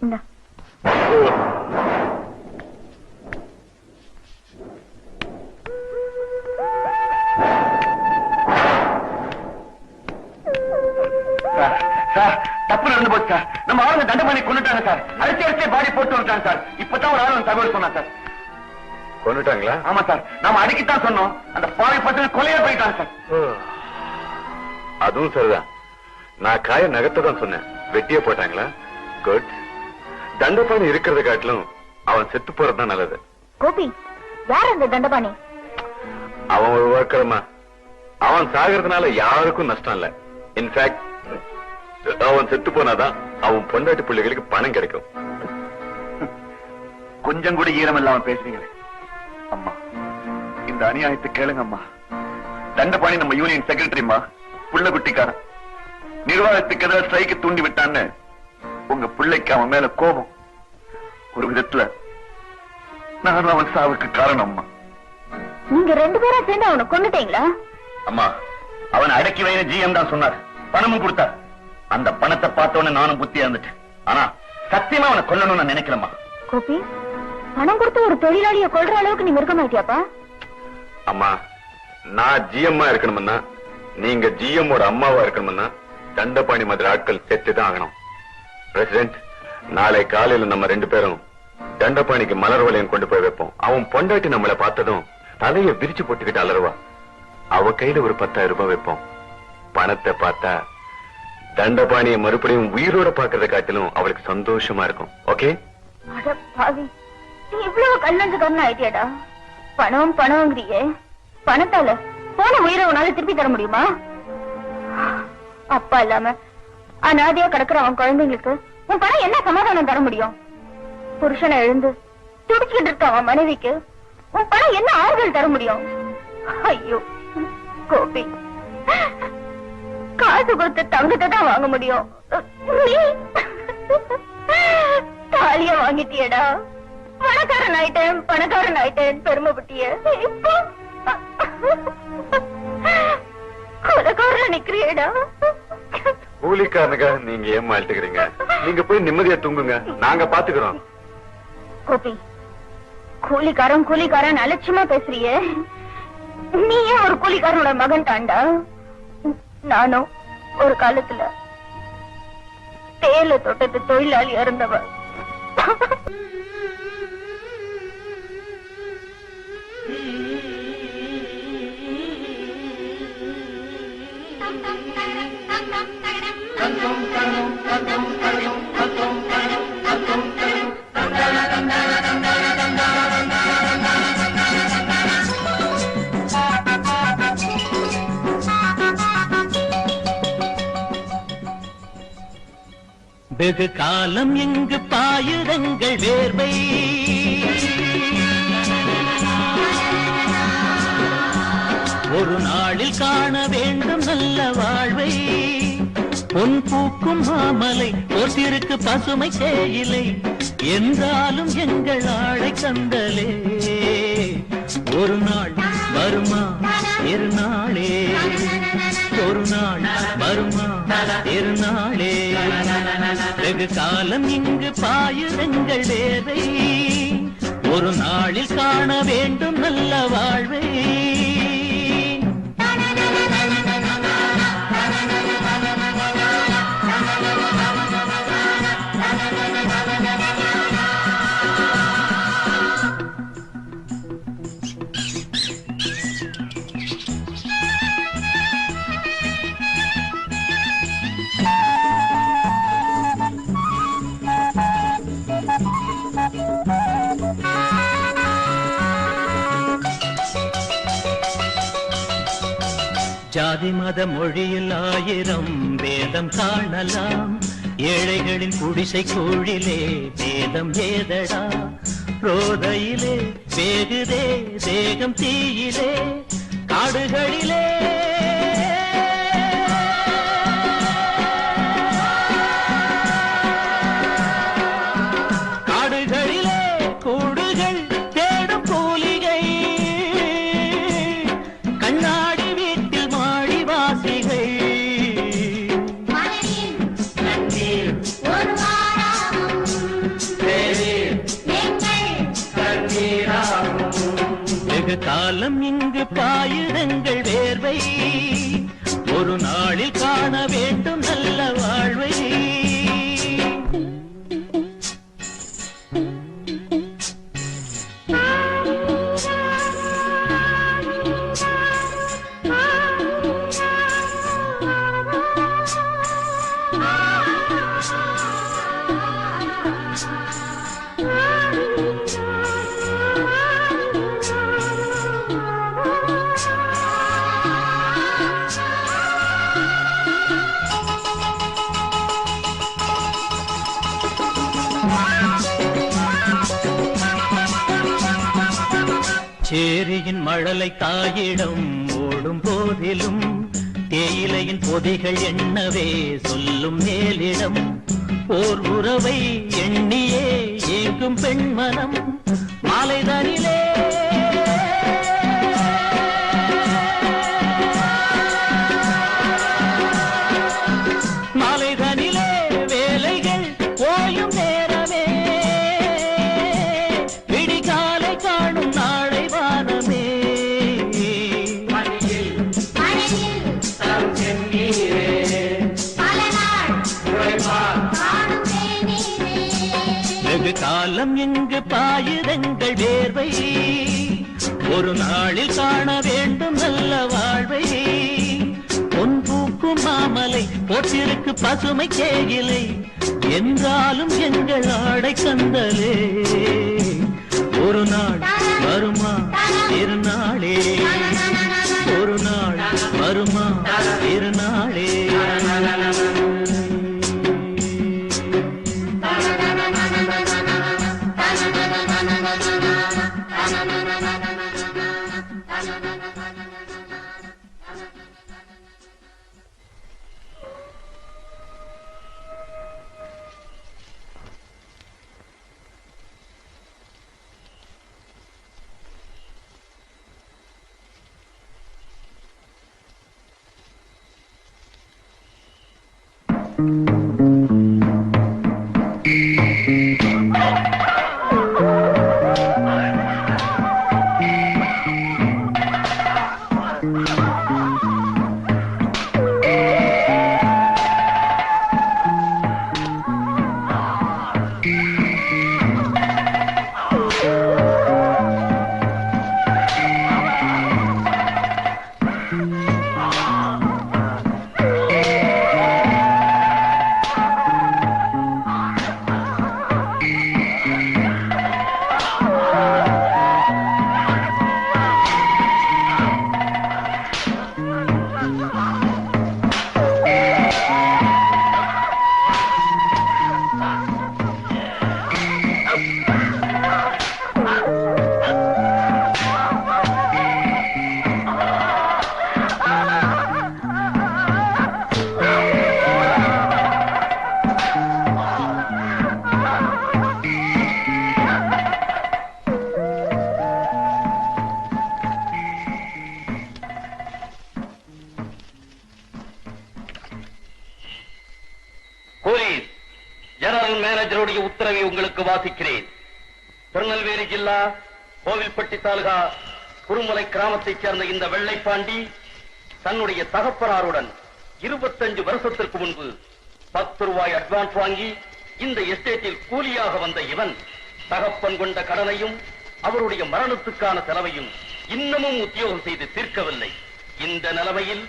இந்த சார், தப்பு நடந்து போச்சு சார். நம்ம ஆளுங்க தண்டபாணி கொண்டுட்டாங்க சார். அடிச்சு பாடி போட்டு வந்துட்டாங்க சார். இப்பதான் ஒரு ஆளு தகவல் சொன்னா சார். கொண்டுட்டாங்களா? ஆமா சார், நாம அடிக்கத்தான் சொன்னோம். அந்த பாவை பசங்க கொலையா போயிட்டாங்க சார். அதுவும் சரிதான். நான் காய நகர்த்ததான் சொன்னேன். வெட்டியே போட்டாங்களா? குட். தண்டபாணி இருக்கிறத காட்டிலும் அவன் செத்து போறதுதான் நல்லது. கோபி, யார் அந்த தண்டபாணி? அவன் ஒரு வாக்கறமா. அவன் சாகிறதுனால யாருக்கும் நஷ்டம் இல்ல. இன்ஃபேக்ட் அவன் செத்து போனாதான் அவன் பொண்டாட்டி பிள்ளைகளுக்கு பணம் கிடைக்கும். கொஞ்சம் கூட ஈரம் இல்லாம பேசுறீங்களே அம்மா. இந்த அநியாயத்தை கேளுங்க அம்மா. தண்டபாணி நம்ம யூனியன் செக்ரட்டரிமா, புள்ள குட்டிக்காரன். நிர்வாகத்துக்கு ஏதாவது ஸ்ட்ரைக்கு தூண்டி விட்டான்னு உங்க பிள்ளைக்கு அவன் மேல கோபம். ஒரு விதத்துல நான் அவன் சாவுக்கு காரணம் அம்மா. நீங்க ரெண்டு பேரும் சேர்ந்து அவனை கொண்டுட்டீங்களா? அம்மா, அவன் அடக்கி வைன ஜிஎம் தான் சொன்னார். பணமும் கொடுத்தார். அந்த பணத்தை பார்த்தோன்னு நானும் புத்தியா இருந்துட்டேன். ஆனா சத்தியமா அவனை கொல்லணும்னு நினைக்கலம்மா. கோபி, பணம் கொடுத்து ஒரு தொழிலாளியை கொல்ற அளவுக்கு நீ இருக்க மாட்டியாப்பா? அம்மா, நான் ஜிஎம்மா இருக்கணும்னா, நீங்க ஜிஎம்மோட அம்மாவா இருக்கணும்னா தண்டபாணி மாதிரி ஆட்கள் செத்துதான் ஆகணும். பிரசிடென்ட், நாளை காலையில நம்ம ரெண்டு பேரும் தண்டபாணிக்கு மலர் வளையம் கொண்டு போய் வைப்போம். அவன் பொண்டாட்டி நம்மளை பார்த்ததும் தலைய விரிச்சு போட்டுக்கிட்டு அலறுவா. அவ கையில ஒரு 10,000 ரூபாய் வைப்போம். பணத்தை பார்த்தா தண்டபாணியை மறுபடியும் உயிரோட பாக்குறத காட்டிலும் அவளுக்கு சந்தோஷமா இருக்கும். ஓகே? அட பாவி, நீ இவ்வளவு கல்லஞ்சக்காரன் ஆயிட்டியாடா. பணம் பணம்ங்கிறியே, பணத்தால போன உயிரை உன்னால திருப்பி தர முடியுமா? அப்பா இல்லாம அநாதையா கிடக்குற அவன் குழந்தைங்களுக்கு உன் பணம் என்ன சமாதானம் தர முடியும்? புருஷனை எழுந்து துடிச்சுக்கிட்டு இருக்க அவன் மனைவிக்கு உன் பணம் என்ன ஆறுதல் தர முடியும்? ஐயோ கோபி, காசு கொடுத்து தங்கத்தை தான் வாங்க முடியும். நீ தாலிய வாங்கிட்டியடா. பணக்காரன் ஆயிட்டேன் பெருமைப்பட்டிய. இப்போ கொலைக்காரன் நிக்கிறியடா. கூலிக்காரனுக்காக நீங்க ஏன் அழுத்துக்கிறீங்க? நீங்க போய் நிம்மதியா தூங்குங்க, நாங்க பாத்துக்கிறோம். கோபி, கூலிக்காரன் அலட்சியமா பேசுறியே. நீ ஏன் ஒரு கூலிக்காரனோட மகன் தாண்டா? நானும் ஒரு காலத்துல தேயிலை தோட்டத்து தொழிலாளி இருந்தவ. வெகு காலம் இங்கு பாயுதங்கள் வேர்வை ஒரு நாளில் காண வேண்டும் நல்ல வாழ்வை பொன் பூக்கும் மாமலை ஒருத்திருக்கு பசுமை தேயிலை என்றாலும் எங்கள் ஆளை கந்தலே ஒரு நாள் வருமா இருநாளே ஒரு நாள் வருமா இருநாளே வெகு காலம் இங்கு பாயுதங்கள் வேர்வை ஒரு நாளில் காண வேண்டும் நல்ல வாழ்வை ஜாதி மத மொழியில் ஆயிரம் வேதம் காணலாம் ஏழைகளின் குடிசை கூழிலே வேதம் ஏதடா ரோதையிலே வேகுதே தேகம் தீயிலே காடுகளிலே கூடுகள் தேடும் கூலிகை கண்ணாடி வீட்டில் மாடி வாசிகை வெகு காலம் இங்கு பாயுதங்கள் வேர்வை ஒரு நாளில் காண வேண்டும் நல்ல வாழ்வை சேரியின் மழலை தாயிடம் ஓடும் போதிலும் தேயிலையின் பொதிகள் எண்ணவே சொல்லும் மேலிடம் ஓர் உறவை எண்ணியே ஏங்கும் பெண்மனம் மாலைதனிலே மாலைதனிலே வேலைகள் ஓயும் நேரமே விடிகாலை காணும் நாளை வானமே வெகு காலம் இங்கு பாயுதங்கள் வேர்வை ஒரு நாளில் காண வேண்டும் நல்ல வாழ்வை பொன் பூக்கும் மாமலை போற்றிருக்கு பசுமை தேயிலை என்றாலும் எங்கள் ஆடை கந்தலே ஒரு நாள் வருமா இருநாளே ஒரு நாள் வருமா இருநாளே மேனேஜருடைய உத்தரவை உங்களுக்கு வாசிக்கிறேன். திருநெல்வேலி ஜில்லா கோவில்பட்டி தாலுகா குருமலை கிராமத்தைச் சேர்ந்த இந்த வெள்ளைப்பாண்டி தன்னுடைய தகப்பனாருடன் 25 வருஷத்திற்கு முன்பு 10 ரூபாய் அட்வான்ஸ் வாங்கி இந்த எஸ்டேட்டில் கூலியாக வந்த இவன் தகப்பன் கொண்ட கடனையும் அவருடைய மரணத்துக்கான செலவையும் இன்னமும் உத்தியோகம் செய்து தீர்க்கவில்லை. இந்த நிலைமையில்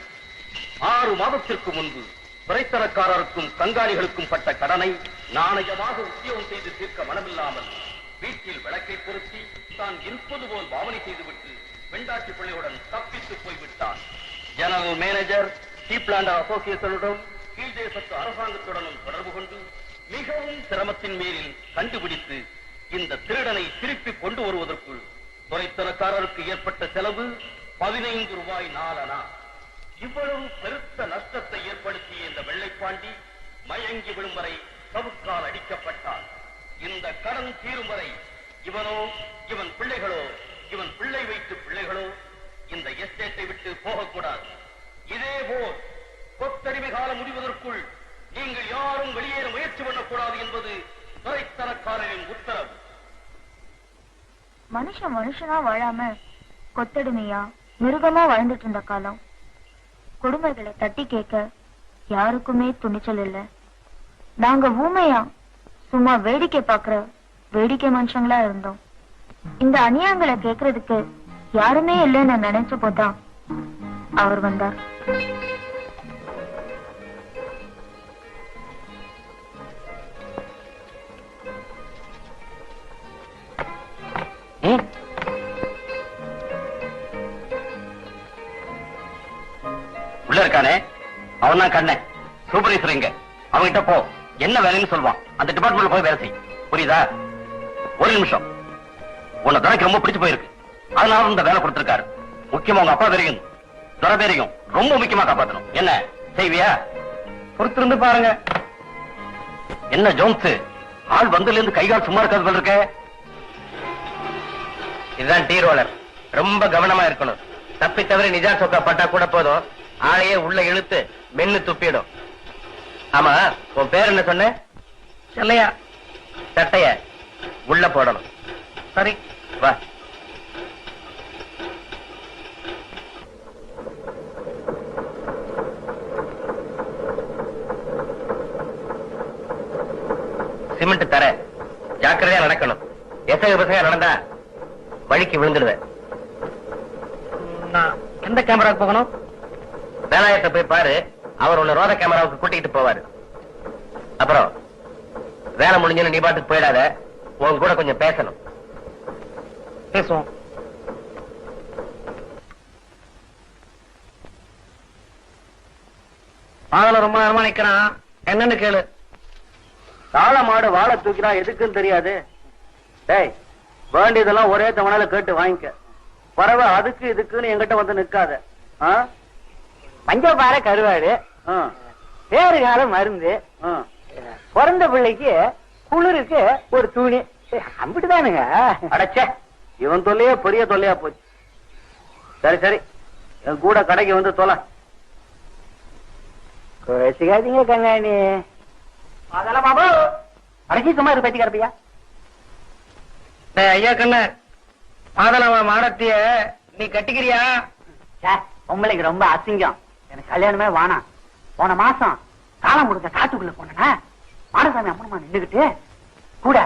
6 மாதத்திற்கு முன்பு துறைத்தரக்காரருக்கும் கங்காளிகளுக்கும் பட்ட கடனை நாணயமாக உத்தியோகம் செய்து தீர்க்க மனமில்லாமல் வீட்டில் விளக்கை பொருத்தி தான் இருப்பது போல் பாவனை செய்துவிட்டு வெண்டாட்சி பிள்ளையுடன் தப்பித்து போய்விட்டான். ஜெனரல் மேனேஜர் டீப்லாண்டர் அசோசியேஷனுடன் கீழ்தேசத்து அரசாங்கத்துடனும் தொடர்பு கொண்டு மிகவும் சிரமத்தின் மேலில் கண்டுபிடித்து இந்த திருடனை திருப்பி கொண்டு வருவதற்குள் துறைத்தரக்காரருக்கு ஏற்பட்ட செலவு 15 ரூபாய் 4 அணா. இவ்வளவு பெருத்த நஷ்டத்தை ஏற்படுத்திய இந்த வெள்ளைப்பாண்டி மயங்கி விழும் வரை சவுக்கால் அடிக்கப்பட்டார். இந்த கடன் தீரும் வரை இவனோ இவன் பிள்ளைகளோ இவன் பிள்ளை வைத்து பிள்ளைகளோ இந்த எஸ்டேட்டை விட்டு போகக்கூடாது. இதேபோல் கொத்தடிமை காலம் முடிவதற்குள் நீங்கள் யாரும் வெளியேற முயற்சி பண்ணக்கூடாது என்பது துறைத்தரக்காரரின் உத்தரவு. மனுஷனா வாழாம கொத்தடிமையா மிருகமா வாழ்ந்துட்டு இருந்த காலம். கொடுமைகளை தட்டி கேட்க யாருக்குமே துணிச்சல் இல்ல. நாங்க ஊமையா சும்மா வேடிக்கை பாக்குற வேடிக்கை மனுஷங்களா இருந்தோம். இந்த அநியாயங்களை கேக்குறதுக்கு யாருமே இல்லைன்னு நினைச்ச போதான் அவர் வந்தார். உள்ள இருக்கானே அவன் தான் கண்ணன் சூப்பர்வைசர். இங்க அவன்கிட்ட போ, என்ன வேலைன்னு சொல்லுவான். அந்த டிபார்ட்மெண்ட்ல போய் வேலை செய், புரியுதா? ஒரு நிமிஷம், உன்னை துறைக்கு ரொம்ப பிடிச்சு போயிருக்கு, அதனால இந்த வேலை கொடுத்திருக்காரு. முக்கியமா உங்க அப்பா பேரையும் துறை பேரையும் ரொம்ப முக்கியமா காப்பாற்றணும். என்ன செய்வியா? பொறுத்திருந்து பாருங்க. என்ன ஜோன்ஸ், ஆள் வந்ததுல இருந்து கைகால் சும்மா இருக்காது போல இருக்க. இதுதான் டீ ரோலர், ரொம்ப கவனமா இருக்கணும். தப்பி தவிர நிஜா சொக்கா பட்டா கூட போதும், ஆளையே உள்ள இழுத்து மென்னு துப்பிடும். ஆமா, உன் பேர் என்ன சொன்ன? செல்லையா. சட்டைய உள்ள போடணும். சரி வா. சிமெண்ட் தர ஜாக்கிரதையா நடக்கணும். எசக பசங்க நடந்தா வழிக்கு விழுந்துடுவேன். எந்த கேமராவுக்கு போகணும்? வேலாயத்தை போய் பாரு, அவர் உள்ள ரோத கேமராவுக்கு கூட்டிகிட்டு போவாரு. அப்புறம் வேலை முடிஞ்சு நீ பாட்டுக்கு போயிடாத, உன் கூட கொஞ்சம் பேசணும். பேசுவோம். பாதல ரொம்ப நேரமா நிக்கிறான், என்னன்னு கேளு. காளை மாடு வாழை தூக்கினா எதுக்குன்னு தெரியாது. டேய், வேண்டியதெல்லாம் ஒரே தவணையில கேட்டு வாங்கிக்க. பரவ அதுக்கு இதுக்குன்னு என்கிட்ட வந்து நிக்காத. பஞ்சபார கருவாடு, பேரு கால மருந்து, பிறந்த பிள்ளைக்கு குளிருக்கு ஒரு துணி, அப்படிதானுங்க. அடைச்சே, இவன் தொல்லையே பெரிய தொல்லையா போச்சு. சரி சரி, என் கூட கடைக்கு வந்து தொலை. பேசிக்காதீங்க கண்ணாணி. அதெல்லாம் பாபு அடைச்சி சும்மா இருக்கு. பேசிக்காரப்பையா ஐயா கண்ண, மாதளவ மாடத்திய நீ கட்டிக்கிறியா? பொம்பளைக்கு ரொம்ப அசிங்கம், எனக்கு கல்யாணமே வானாம். போன மாசம் காலம் முடிஞ்ச காட்டுக்குள்ள போனா மாடசாமி அம்மனமா நின்றுகிட்டு கூட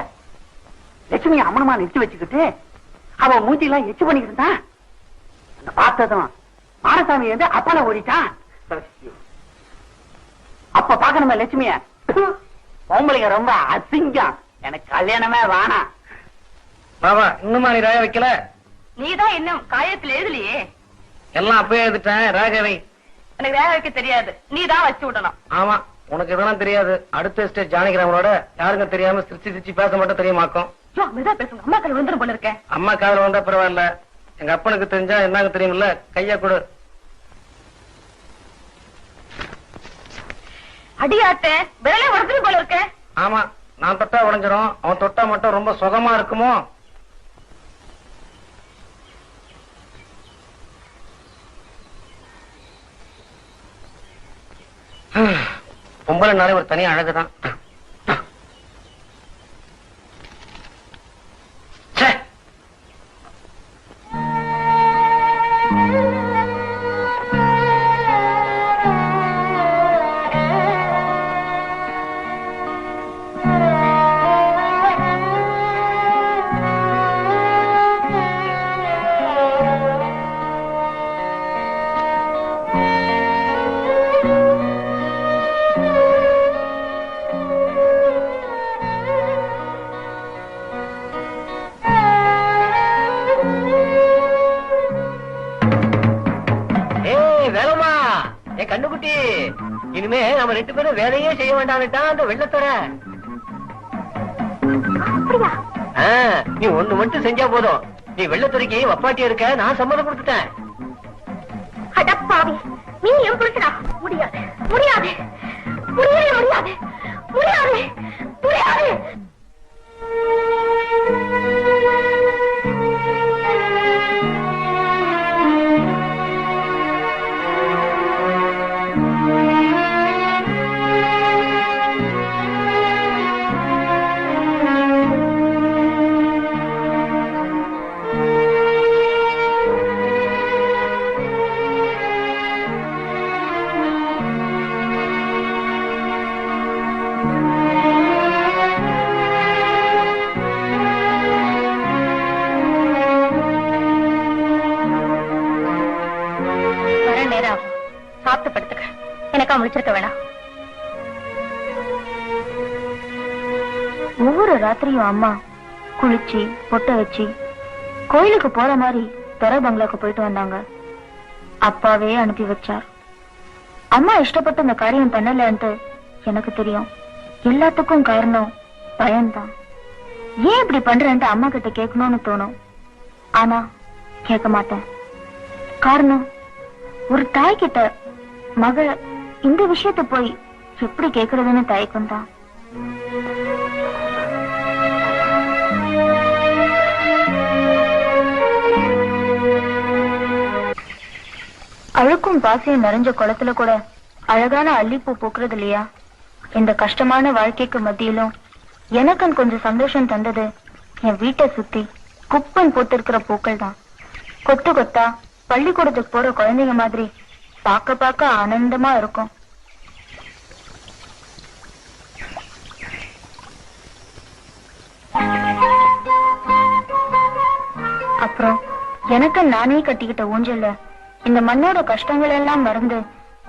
லட்சுமி அம்மனமா நிறுத்தி வச்சுக்கிட்டு அவன் மூஞ்சி எல்லாம் எச்சு பண்ணிக்கிட்டு இருந்தான். பார்த்ததும் மாடசாமி வந்து அப்பால ஓடிட்டான். அப்ப பாக்கணுமே லட்சுமிய. பொம்பளைங்க ரொம்ப அசிங்கம், எனக்கு கல்யாணமே வானாம். பாபா, இன்னுமா நீ ராக வைக்கல? நீதான் இன்னும் காயத்துல எழுதலையே. எல்லாம் அப்பவே எழுதிட்டேன். ராகவை எனக்கு வேக வைக்க தெரியாது, நீதான் வச்சு விடணும். ஆமா, உனக்கு இதெல்லாம் தெரியாது. அடுத்த ஸ்டேஜ் ஜானகிராமனோட யாருங்க தெரியாம சிரிச்சு சிரிச்சு பேச மட்டும் தெரியுமாக்கும். மெதா பேசுங்க, அம்மா கால் வந்துடும் போல இருக்கேன். அம்மா காதல் வந்தா பரவாயில்ல, எங்க அப்பனுக்கு தெரிஞ்சா என்னங்க தெரியுமில்ல. கையா கொடு. அடியாட்ட விரலே உடஞ்சிடும் போல இருக்கேன். ஆமா, நான் தொட்டா உடைஞ்சிரும், அவன் தொட்டா மட்டும் ரொம்ப சுகமா இருக்குமோ. பொம்பளைனாலே ஒரு தனி அழகுதான். நாம 2 பேரும் வேலையே செய்ய வேண்டாம்னுட்டான் அந்த வெள்ளத்தோட. நீ ஒண்ணு மட்டும் செஞ்சா போதும். நீ வெள்ளத்துறைக்கு வப்பாட்டியா இருக்க, நான் சம்மதம் கொடுத்துட்டேன். அடப்பாவி, நீ என் புருஷனா? முடியாது முடியாது முடியவே முடியாது முடியாது முடியாது. சாப்பிட்டு படுத்துக்க, எனக்கா முடிச்சிருக்க வேணாம். ஒவ்வொரு ராத்திரியும் அம்மா குளிச்சு பொட்ட வச்சு கோயிலுக்கு போற மாதிரி துறை பங்களாக்கு போயிட்டு வந்தாங்க. அப்பாவே அனுப்பி வச்சார். அம்மா இஷ்டப்பட்டு இந்த காரியம் பண்ணலன்ட்டு எனக்கு தெரியும். எல்லாத்துக்கும் காரணம் பயம்தான். ஏன் இப்படி பண்றேன்ட்டு அம்மா கிட்ட கேட்கணும்னு தோணும். ஆனா கேட்க மாட்டேன். காரணம், ஒரு தாய் கிட்ட மகள் இந்த விஷயத்த போய் எப்படி கேக்குறதுன்னு தயக்கம் தான். அழுக்கும் பாசையும் நிறைஞ்ச குளத்துல கூட அழகான அல்லிப்பூ பூக்குறது இல்லையா? இந்த கஷ்டமான வாழ்க்கைக்கு மத்தியிலும் எனக்கும் கொஞ்சம் சந்தோஷம் தந்தது என் வீட்டை சுத்தி குப்பன் போட்டிருக்கிற பூக்கள் தான். கொத்து கொத்தா பள்ளிக்கூடத்துக்கு போற குழந்தைங்க மாதிரி பார்க்க பார்க்க ஆனந்தமா இருக்கும். அப்புறம் எனக்கு நானே கட்டிக்கிட்ட ஊஞ்சல்ல இந்த மண்ணோட கஷ்டங்கள் எல்லாம் மறந்து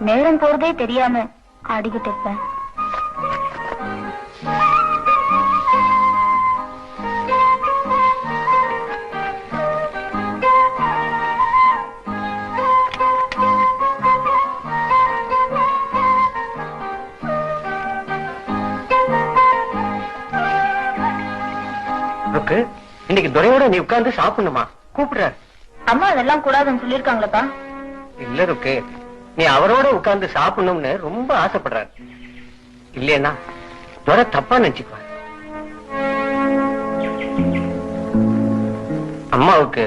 நேரம் போறதே தெரியாம ஆடிக்கிட்டு இருப்பேன். இன்னைக்கு துரையோட நீ உட்கார்ந்து சாப்பிடணுமா? கூப்பிடுற. அம்மா அதெல்லாம் கூடாதுன்னு சொல்லிருக்காங்களப்பா. இல்ல ருக்கு, நீ அவரோட உட்கார்ந்து சாப்பிடணும்னு ரொம்ப ஆசைப்படுற. இல்லையா துரை தப்பா நினைச்சுக்குவ. அம்மாவுக்கு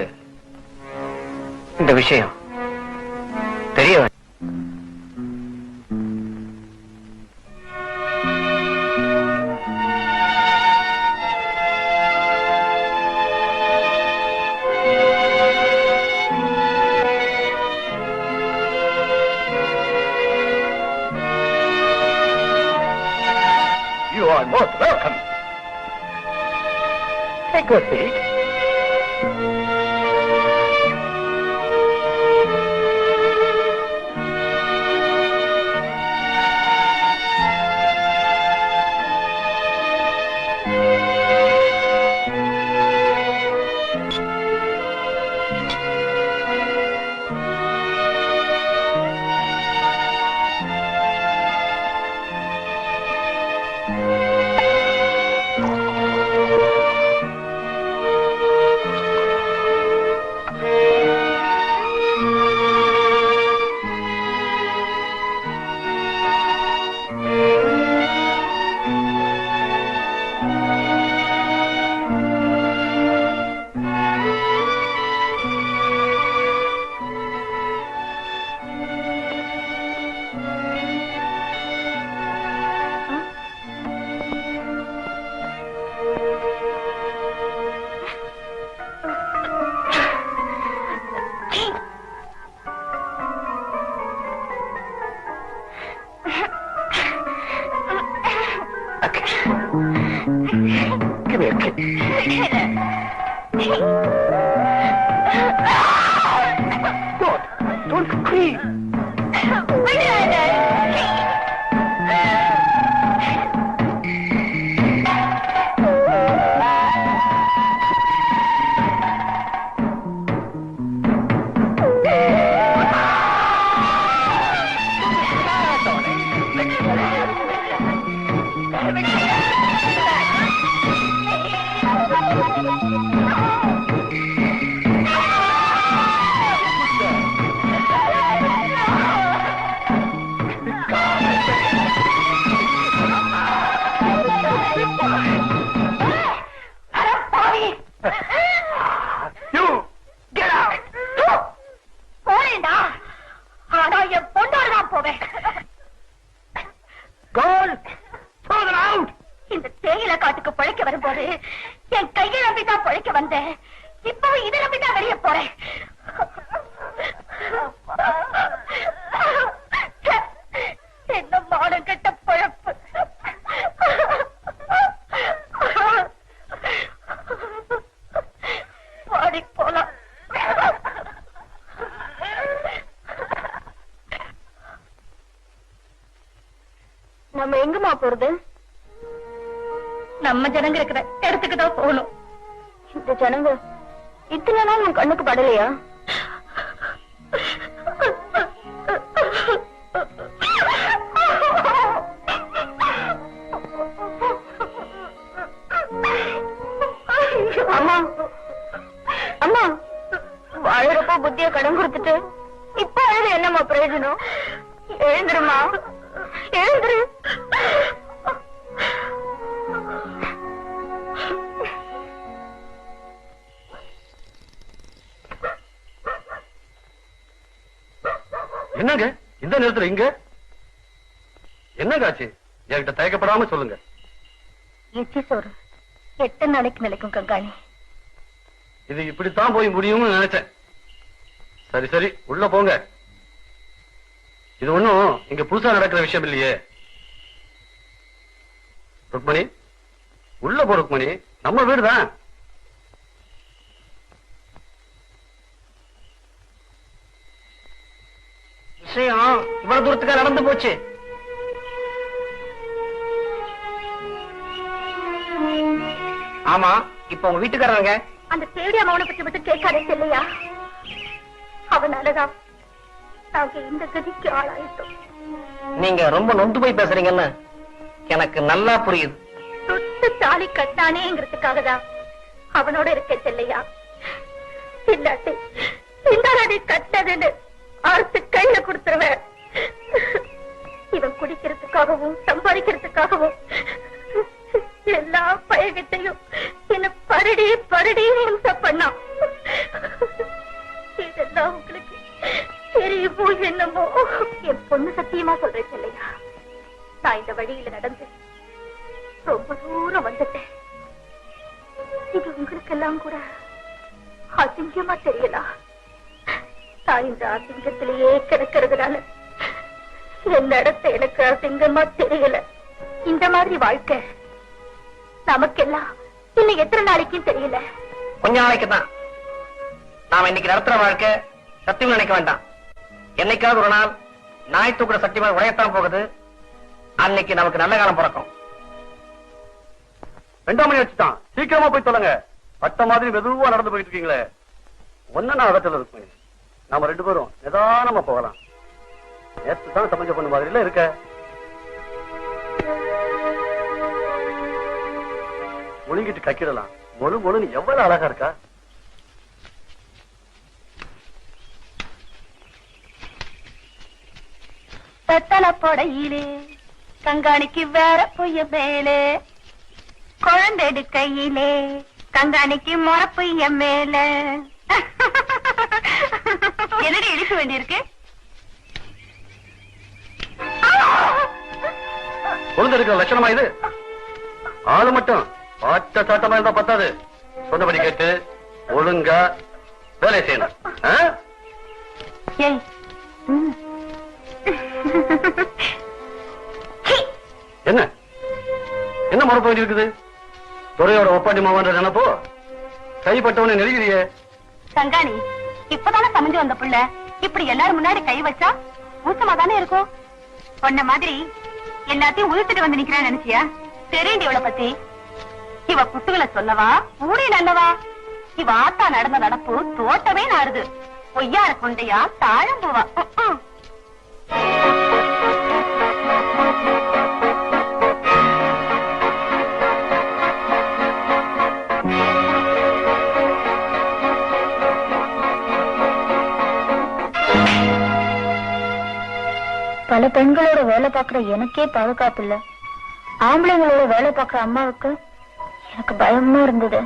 இந்த விஷயம் தெரிய வேண்டாம். You are most welcome. Take a seat. Give me a kiss. Don't scream. போறேன்டா, ஆனா என் பொண்ணோட தான் போவேன். இந்த தேயிலை காட்டுக்கு பழைக்க வரும்போது என் கையை நம்பிதான் பழைக்க வந்தேன். இப்போ இதை நம்பிதான் வெளியே போறேன். என்ன மானம் கெட்ட பழப்பு. பாடி போலாம். நம்ம எங்கம்மா போறது? நம்ம ஜனங்க இருக்கிற இடத்துக்கு தான் போகணும். இந்த ஜனங்க இத்தனை நாள் உன் கண்ணுக்கு படலையா? அம்மா அம்மா, வாழறப்போ புத்திய கடன் கொடுத்துட்டு இப்ப அழுது என்னம்மா பிரயோஜனம்? எழுந்துருமா, எழுந்துரு. என்னங்க இந்த நேரத்துல இங்க என்னங்க ஆச்சு? என்கிட்ட தயக்கப்படாம சொல்லுங்க. எச்சி சோறு 8 நாளைக்கு நிலைக்கும் கங்காணி. இது இப்படித்தான் போய் முடியும்னு நினைச்சேன். சரி சரி, உள்ள போங்க. இது ஒண்ணும் இங்க புதுசா நடக்கிற விஷயம் இல்லையே. ருக்மணி, உள்ள போ ருக்மணி, நம்ம வீடுதான். விஷயம் இவ்வளவு தூரத்துக்கு நடந்து போச்சு. ஆமா, இப்ப உங்க வீட்டுக்காரங்க அந்த தேடிய மௌன பற்றி மட்டும் கேட்காதே இல்லையா? அவனாலதான் நாங்க இந்த கதிக்கு ஆளாயிட்டோம். நீங்க ரொம்ப நொந்து போய் பேசுறீங்கன்னு எனக்கு நல்லா புரியுது. தொட்டு தாலி கட்டானேங்கிறதுக்காக தான் அவனோட இருக்க செல்லையா. இல்லாட்டி இந்த நடி கட்டதுன்னு ஆர்த்து கையில கொடுத்துருவேன். இவன் குடிக்கிறதுக்காகவும் சம்பாதிக்கிறதுக்காகவும் எல்லா பயகத்தையும் என்ன பரடி பரடி ஹிம்சை பண்ணான். இதெல்லாம் உங்களுக்கு தெரியுமோ என்னமோ? என் பொண்ணு சத்தியமா சொல்றேன் இல்லையா, நான் இந்த வழியில நடந்து ரொம்ப தூரம் வந்துட்டேன். இது உங்களுக்கு எல்லாம் கூட அசிங்கமா தெரியலாம். நான் இந்த அசிங்கத்திலேயே கிடக்கிறதுனால என் நடத்த எனக்கு அசிங்கமா தெரியல. இந்த மாதிரி வாழ்க்கை நமக்கெல்லாம் இன்னும் எத்தனை நாளைக்கும் தெரியல. கொஞ்ச நாளைக்கு தான். நாம இன்னைக்கு நடத்துற வாழ்க்கை சத்தியம் நினைக்க வேண்டாம். என்னைக்காவது ஒரு நாள் நாய் தூக்குற சத்தியமா உடையத்தான் போகுது. அன்னைக்கு நமக்கு நல்ல காலம் பிறக்கும். 2 மணி வச்சுட்டான். சீக்கிரமா போய் சொல்லுங்க. பட்ட மாதிரி மெதுவா நடந்து போயிட்டு இருக்கீங்களே. ஒன்னு நான் அகத்துல இருப்பேன். நாம 2 பேரும் நிதானமா போகலாம். நேற்று தான் சமைச்ச பொண்ணு மாதிரில இருக்க. ஒழுங்கிட்டு கக்கிடலாம். மொழு மொழுன்னு எவ்வளவு அழகா இருக்கா. தத்தல போடையிலே கங்காணிக்கு வேற பொய்ய மேலே, குழந்தை கையிலே கங்காணிக்கு முறப்பைய மேல. என்னடி இழுக்க வேண்டியிருக்கு? குழந்தை இருக்கிற லட்சணமா இது? ஆளு மட்டும் பாட்ட சாட்டமா இருந்தா பத்தாது. சொன்னபடி கேட்டு ஒழுங்கா வேலை செய்யணும். ஏய், என்ன என்ன மறுப்பு வேண்டி இருக்குது? துறையோட ஒப்பாண்டி மாவன்ற நினைப்போ கைப்பட்டவனை நெருங்கிறியே. கங்காணி இப்பதானே சமைஞ்சு வந்த புள்ள இப்படி எல்லாரும் முன்னாடி கை வச்சா ஊசமா தானே இருக்கும். உன்ன மாதிரி எல்லாத்தையும் உயிர்த்துட்டு வந்து நிக்கிறான்னு நினைச்சியா? தெரியுண்டி இவளை பத்தி. இவ குட்டுகளை சொல்லவா ஊடி நல்லவா? இவ ஆத்தா நடந்த நடப்பு தோட்டமே நாடுது. பொய்யார கொண்டையா தாழம்புவா. பல பெண்களோட வேலை பார்க்கிற எனக்கே பாதுகாப்பு இல்ல, ஆம்பளைங்களோட வேலை பார்க்கிற அம்மாவுக்கு எனக்கு பயமா இருந்தது.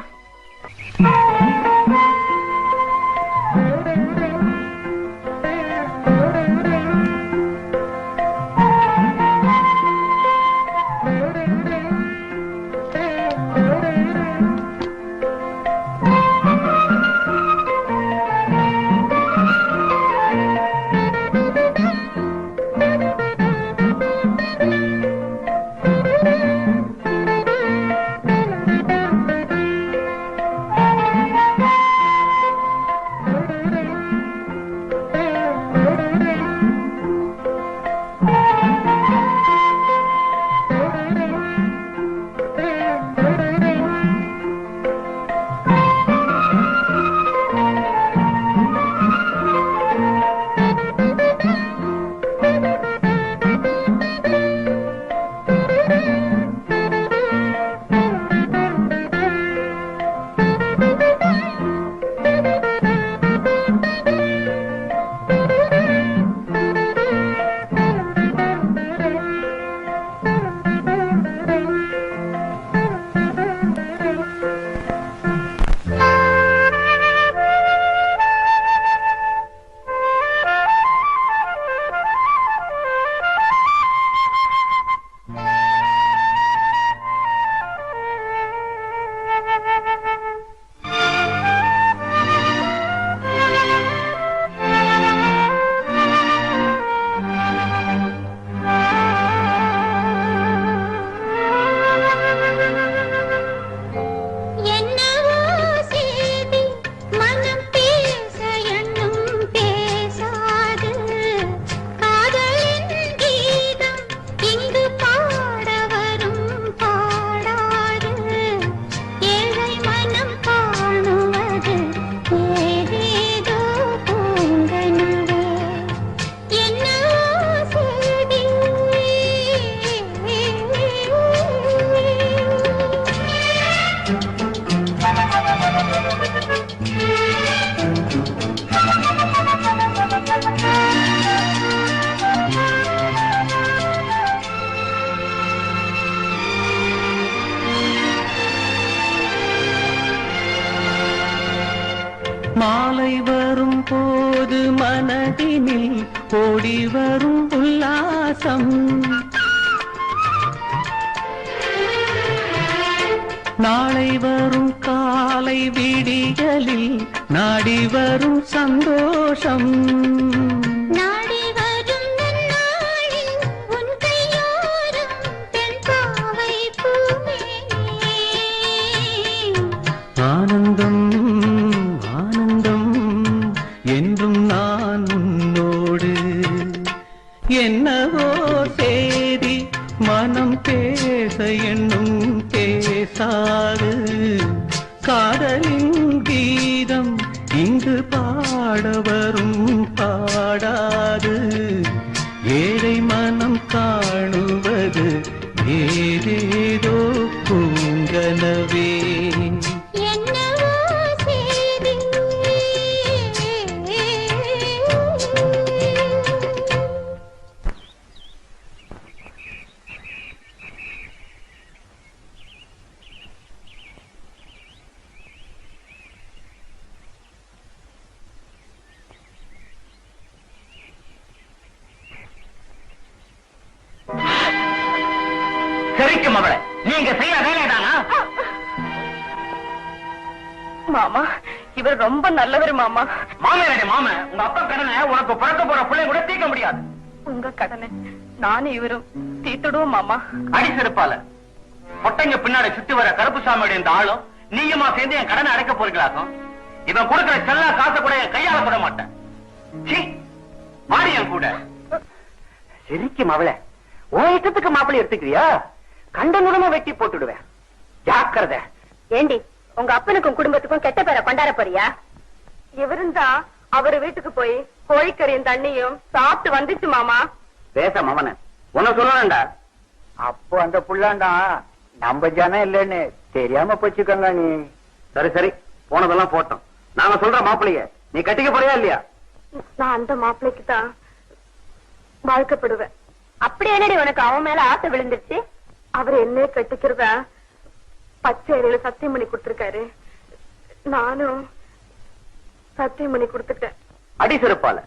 மாலை வரும் போது மனதினில் ஓடி வரும் உல்லாசம், நாளை வரும் காலை விடிகளில் நாடி வரும் சந்தோஷம். ஆனந்தம் ஆனந்தம் என்றும் நான் உன்னோடு, என்னவோ சேதி மனம் பேச என்னும் பேசாது, காதலின் கீதம் இங்கு பாட வரும் பாடாது, ஏழை மனம் காணுவது ஏதேதோ பூங்கனவே. சரிக்கும் அவளை, நீங்க செய்ய வேலைதானா? மாமா, இவர் ரொம்ப நல்லவர் மாமா. மாமேரடி மாம, உங்க அப்பா கடனை உனக்கு பிறக்க போற பிள்ளை கூட தீர்க்க முடியாது. உங்க கடனை நானும் இவரும் தீர்த்துடுவோம் மாமா. அடிச்சிருப்பால பொட்டைங்க பின்னாடி சுத்தி வர கருப்புசாமியோட இந்த ஆளும் நீயுமா சேர்ந்து என் கடனை அடைக்க போறீங்களாக்கும். இவன் கொடுக்கிற செல்லா காசை கூட என் கையால போட மாட்டேன். மாறி என் கூட. சரிக்கும் அவளை, உன் இஷ்டத்துக்கு மாப்பிள்ளை எடுத்துக்கிறியா? கண்ட நுடமா வெட்டி போட்டுடுவேன், ஜாக்கிரதை. ஏண்டி, உங்க அப்பனுக்கும் குடும்பத்துக்கும் கெட்ட பேரை கொண்டாட போறியா? இவருந்தா அவரு வீட்டுக்கு போய் கோழிக்கறியும் தண்ணியும் சாப்பிட்டு வந்துச்சு மாமா. பேச மாமன உன்ன சொல்லணும்டா. அப்போ அந்த புள்ளாண்டா நம்ம ஜனம் இல்லன்னு தெரியாம போச்சுக்கங்க. நீ சரி சரி, போனதெல்லாம் போட்டோம். நாங்க சொல்ற மாப்பிள்ளைய நீ கட்டிக்க போறியா இல்லையா? நான் அந்த மாப்பிள்ளைக்கு தான் வாழ்க்கைப்படுவேன். அப்படி என்னடி உனக்கு அவன் மேல ஆசை விழுந்துருச்சு? அவர் என்ன கட்டிக்கிறதா பச்சை சத்தியம் பண்ணி கொடுத்திருக்காரு. நானும் சத்தியம் பண்ணி கொடுத்துட்டேன். அடி செருப்பால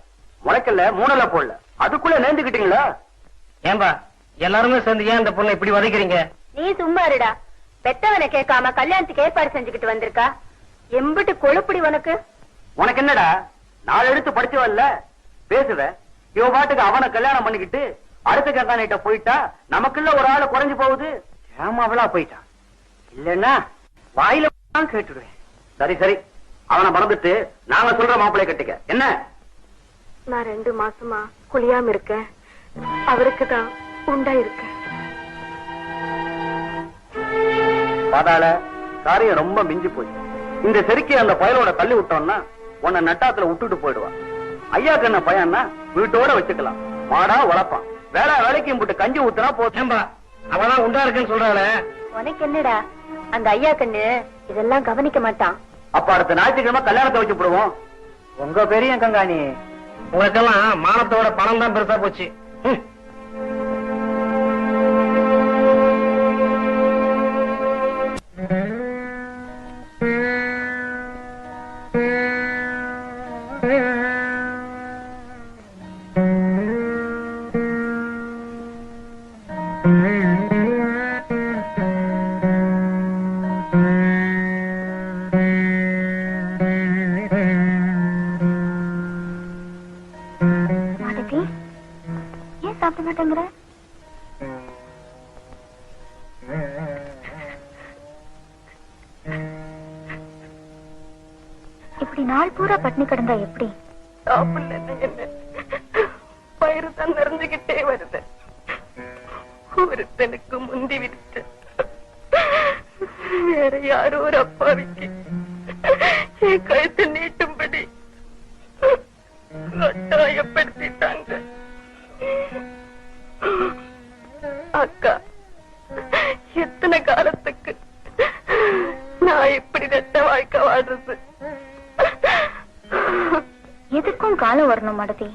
முளைக்கல்ல மூணல போடல அதுக்குள்ள நேர்ந்துக்கிட்டீங்களா? ஏன்பா எல்லாருமே சேர்ந்து ஏன் இந்த பொண்ணை இப்படி வதைக்கிறீங்க? நீ சும்மா இருடா. பெத்தவனை கேட்காம கல்யாணத்துக்கு ஏற்பாடு செஞ்சுக்கிட்டு வந்திருக்கா. எம்பிட்டு கொழுப்புடி உனக்கு. உனக்கு என்னடா 4 எடுத்து படிச்சவல்ல பேசுவ. இவ பாட்டுக்கு அவனை கல்யாணம் பண்ணிக்கிட்டு அடுத்த கங்காணிட்ட போயிட்டா நமக்குள்ள ஒரு ஆளு குறைஞ்சு போகுது. ஏமாவளா போயிட்டான் இல்லன்னா வாயில கேட்டுடுவேன். சரி சரி அவனை மறந்துட்டு நாங்க சொல்ற மாப்பிள்ளை கட்டிக்க. என்ன நான் 2 மாசமா குளியாம இருக்கேன். அவருக்கு தான் உண்டா இருக்கேன். பாதாள காரியம் ரொம்ப மிஞ்சி போய் இந்த செருக்கி அந்த பயலோட தள்ளி விட்டோம்னா உன்னை நட்டாத்துல விட்டுட்டு போயிடுவான். ஐயாக்கு என்ன பையன்னா வீட்டோட வச்சுக்கலாம். மாடா வளர்ப்பான். வேலைக்கும் போட்டு கஞ்சி ஊத்துனா போச்சேம்பா. அவதான் உண்டா இருக்குன்னு சொல்றாள. உனக்கு என்னடா அந்த ஐயா கண்ணு இதெல்லாம் கவனிக்க மாட்டான். அப்ப அடுத்த ஞாயிற்றுக்கிழமை கல்யாணத்தை வச்சு போடுவோம். உங்க பெரிய கங்காணி உனக்கெல்லாம் மானத்தோட பணம் தான் பெருசா போச்சு. ஏன் சாப்பிட மாட்டேங்கிற? இப்படி நாள் பூரா பட்னி கிடந்தா எப்படி? பயிறு தான் நிறைஞ்சுகிட்டே வருது. ஒருத்தனுக்கு முந்தி விட்டு வேற யாரோ ஒரு அப்பாவிக்கு என் கழுத்து நீட்டும்படி கட்டாயப்படுத்திட்டாங்க. அக்கா எத்தனை காலத்துக்கு நான் இப்படி ரெட்ட வாழ்க்கை வாழ்றது? எதுக்கும் காலம் வரணும் மடதி.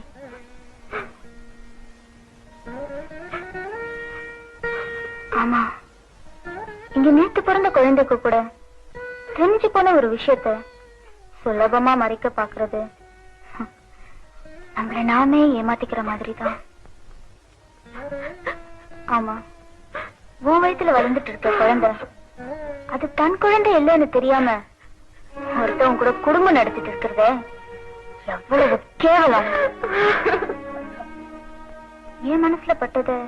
ஆமா இங்க நேத்து பிறந்த குழந்தைக்கு கூட தெரிஞ்சு போன ஒரு விஷயத்த சுலபமா மறைக்க பாக்குறது நம்மள நாமே ஏமாத்திக்கிற மாதிரிதான். ஆமா உன் வயித்துல வளர்ந்துட்டு இருக்க குழந்தை அது தன் குழந்தை இல்லைன்னு தெரியாம ஒருத்தவங்க கூட குடும்பம் நடத்திட்டு இருக்கிறத எவ்வளவு கேவலம். என் மனசுல பட்டத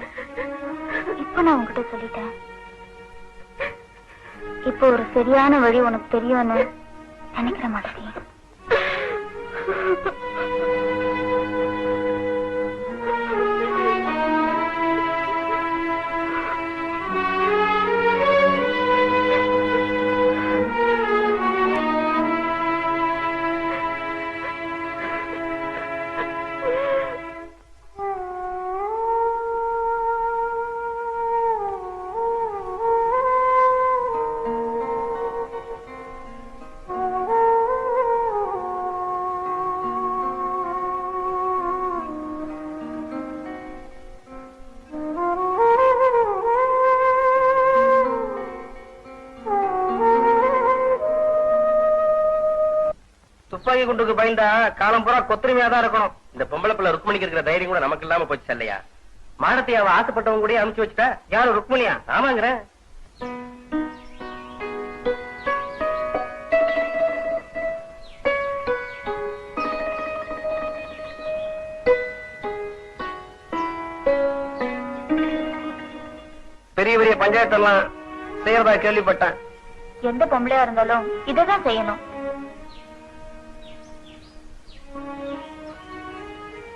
இப்ப நான் உங்ககிட்ட சொல்லிட்டேன். இப்போ ஒரு சரியான வழி உனக்கு தெரியும்னு நினைக்கிற மாட்டேன். துப்பாக்கி குண்டுக்கு பயந்தா காலம் பூரா கொத்தரிமையா தான் இருக்கணும். இந்த பொம்பளை பிள்ளை ருக்மணிக்கு இருக்கிற தைரியம் கூட நமக்கு இல்லாம போச்சு இல்லையா? மானத்தை அவ ஆசைப்பட்டவங்க கூட அனுப்பிச்சு வச்சுட்டா. யாரும் ருக்மணியா? ஆமாங்கிற. பெரிய பெரிய பஞ்சாயத்தெல்லாம் செய்யறதா கேள்விப்பட்டேன். எந்த பொம்பளையா இருந்தாலும் இததான் செய்யணும்.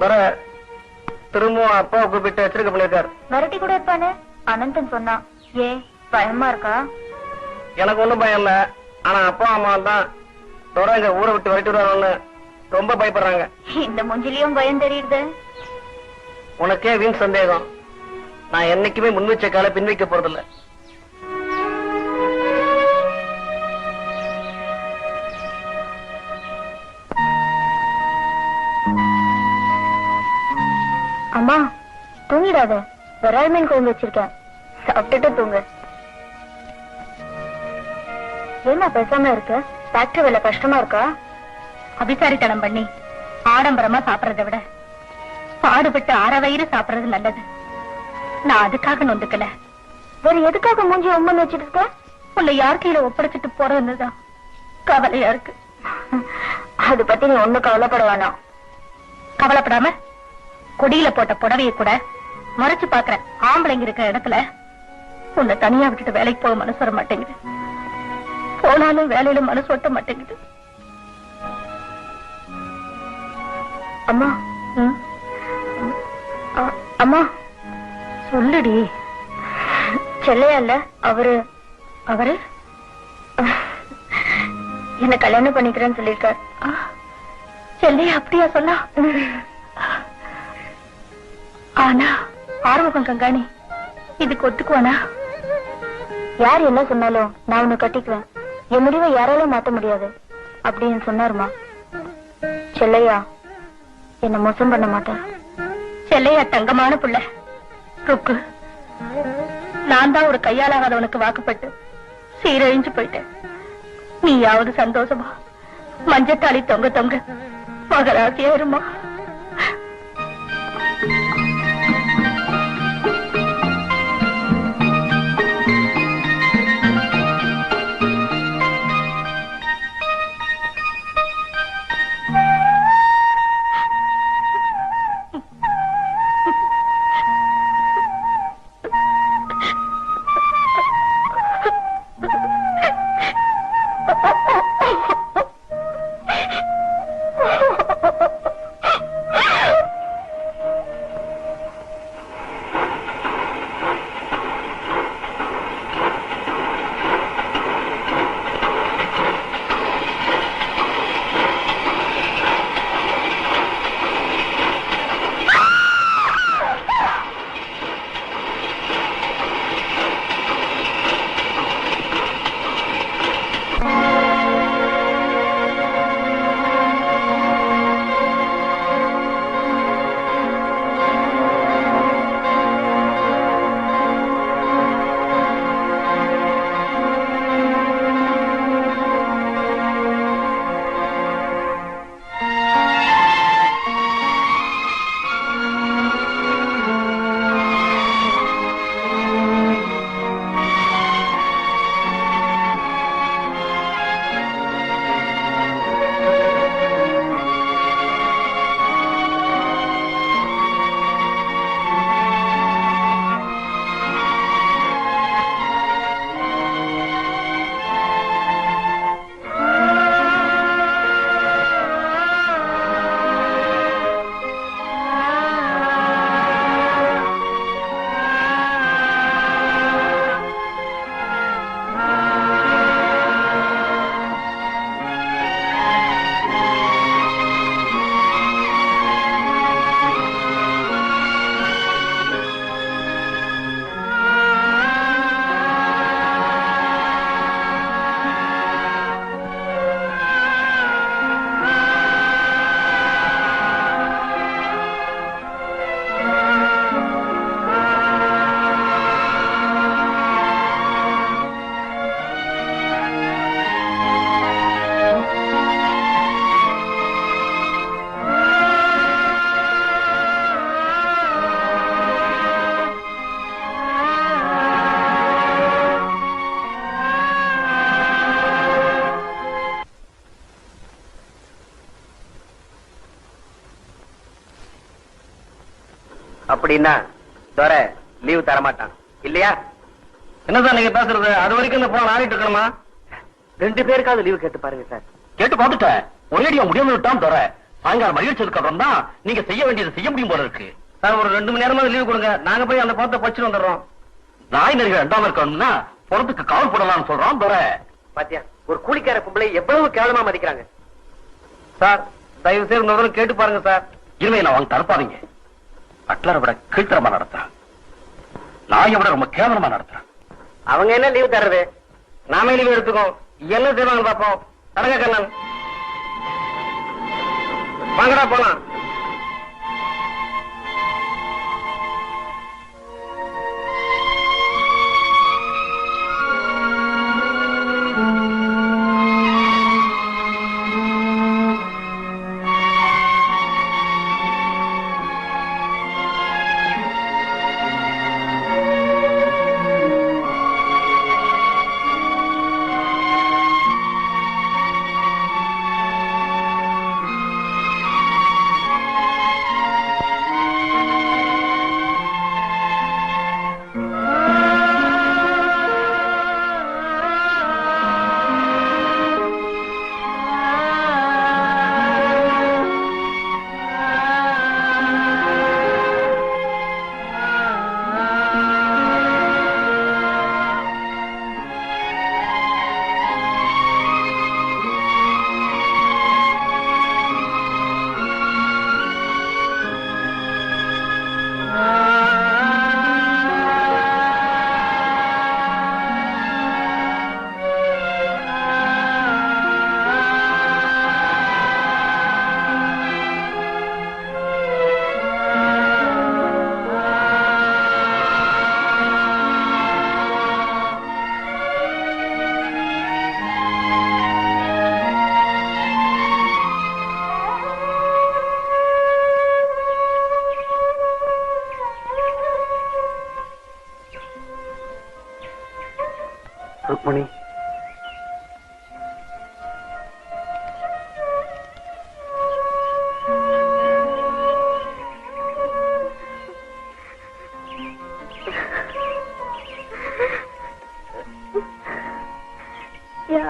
வர திரும்பவும் அப்பாவை கூப்பிட்டு எச்சரிக்கை பண்ணிருக்காரு. மிரட்டி கூட இருப்பானே அனந்தன் சொன்னா. ஏன் பயமா இருக்கா? எனக்கு ஒண்ணும் பயம் இல்ல. ஆனா அப்பா அம்மா தான் தொடங்க ஊரை விட்டு விரட்டி விடுவாங்கன்னு ரொம்ப பயப்படுறாங்க. இந்த முஞ்சிலையும் பயம் தெரியுது. உனக்கே வீண் சந்தேகம். நான் என்னைக்குமே முன் வச்ச காலை பின் வைக்க போறதில்ல. அம்மா தூங்கிடாத. விரால் மீன் குழம்பு வச்சிருக்கேன், சாப்பிட்டுட்டு தூங்கு. என்ன பேசாம இருக்க? ஃபேக்டரி வேலை கஷ்டமா இருக்கா? அபிசாரித்தனம் பண்ணி ஆடம்பரமா சாப்பிடறதை விட பாடுபட்டு அரை வயிறு சாப்பிடறது நல்லது. நான் அதுக்காக நொந்துக்கல. வேற எதுக்காக மூஞ்சி உம்மன் வச்சிட்டு இருக்க? உன்னை யார் கையில ஒப்படைச்சிட்டு போறதுதான் கவலையா இருக்கு. அது பத்தி நீ ஒண்ணு கவலைப்பட வேணாம். கவலைப்படாம கொடியில போட்ட புடவையை கூட மறைச்சு பாக்குற ஆம்பளைங்க இருக்கிற இடத்துல உன்னை தனியா விட்டுட்டு வேலைக்கு போக மனசு வர மாட்டேங்குது. போனாலும் வேலையில மனசு ஒட்ட மாட்டேங்குது. அம்மா, அம்மா சொல்லுடி. செல்லையா இல்ல அவரு அவரு என்ன கல்யாணம் பண்ணிக்கிறேன்னு சொல்லிருக்காரு. செல்லையா அப்படியா சொன்னா? ஆனா ஆர்வகம் கங்காணி இதுக்கு ஒத்துக்குவானா? யார் என்ன சொன்னாலும் நான் உன்னை கட்டிக்குவேன், என் முடிவை யாராலும் மாத்த முடியாது அப்படின்னு சொன்னாருமா. செல்லையா என்ன மோசம் பண்ண மாட்டார். செல்லையா தங்கமான புள்ள. ருக்கு, நான் தான் ஒரு கையாலாகாதவனுக்கு வாக்குப்பட்டு சீரழிஞ்சு போயிட்டேன். நீயாவது சந்தோஷமா மஞ்சத்தாளி தொங்க தொங்க மகராசியா இருமா. அப்படின்னா தோர லீவ் தரமாட்டான் இல்லையா? என்னதான் நீங்க பேசுறது? அது வரைக்கும் இந்த போன் ஆடிட்டு இருக்கணுமா? 2 பேருக்காவது லீவு கேட்டு பாருங்க சார். கேட்டு பார்த்துட்டேன். ஒரேடியா முடியாம விட்டான் தோற. சாயங்காலம் மகிழ்ச்சிக்கு அப்புறம் தான் நீங்க செய்ய வேண்டியதை செய்ய முடியும் போல இருக்கு. சார் ஒரு 2 மணி நேரமாவது லீவு கொடுங்க, நாங்க போய் அந்த பணத்தை பச்சு வந்துடுறோம். நாய் நரிகள் 2ஆம் இருக்கணும்னா பணத்துக்கு காவல் போடலாம்னு சொல்றான் தோற. பாத்தியா ஒரு கூலிக்கார பொம்பளை எவ்வளவு கேவலமா மதிக்கிறாங்க. சார் தயவு செய்து முதல்ல கேட்டு பாருங்க சார். இனிமே நான் வாங்க தரப்பாதீங்க. பட்லரை விட கீழ்த்தரமா நடத்துறான், நாயை விட ரொம்ப கேவலமா நடத்துறான். அவங்க என்ன லீவு தர்றது? நாமே லீவு எடுத்துக்கோம். என்ன செய்வாங்க பாப்போம். தரங்க கண்ணன், வாங்கடா போலாம். ருக்மணி,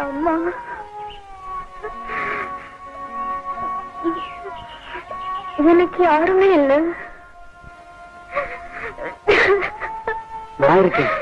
அம்மா எனக்கு யாருமே இல்லை. நான் இருக்கேன்.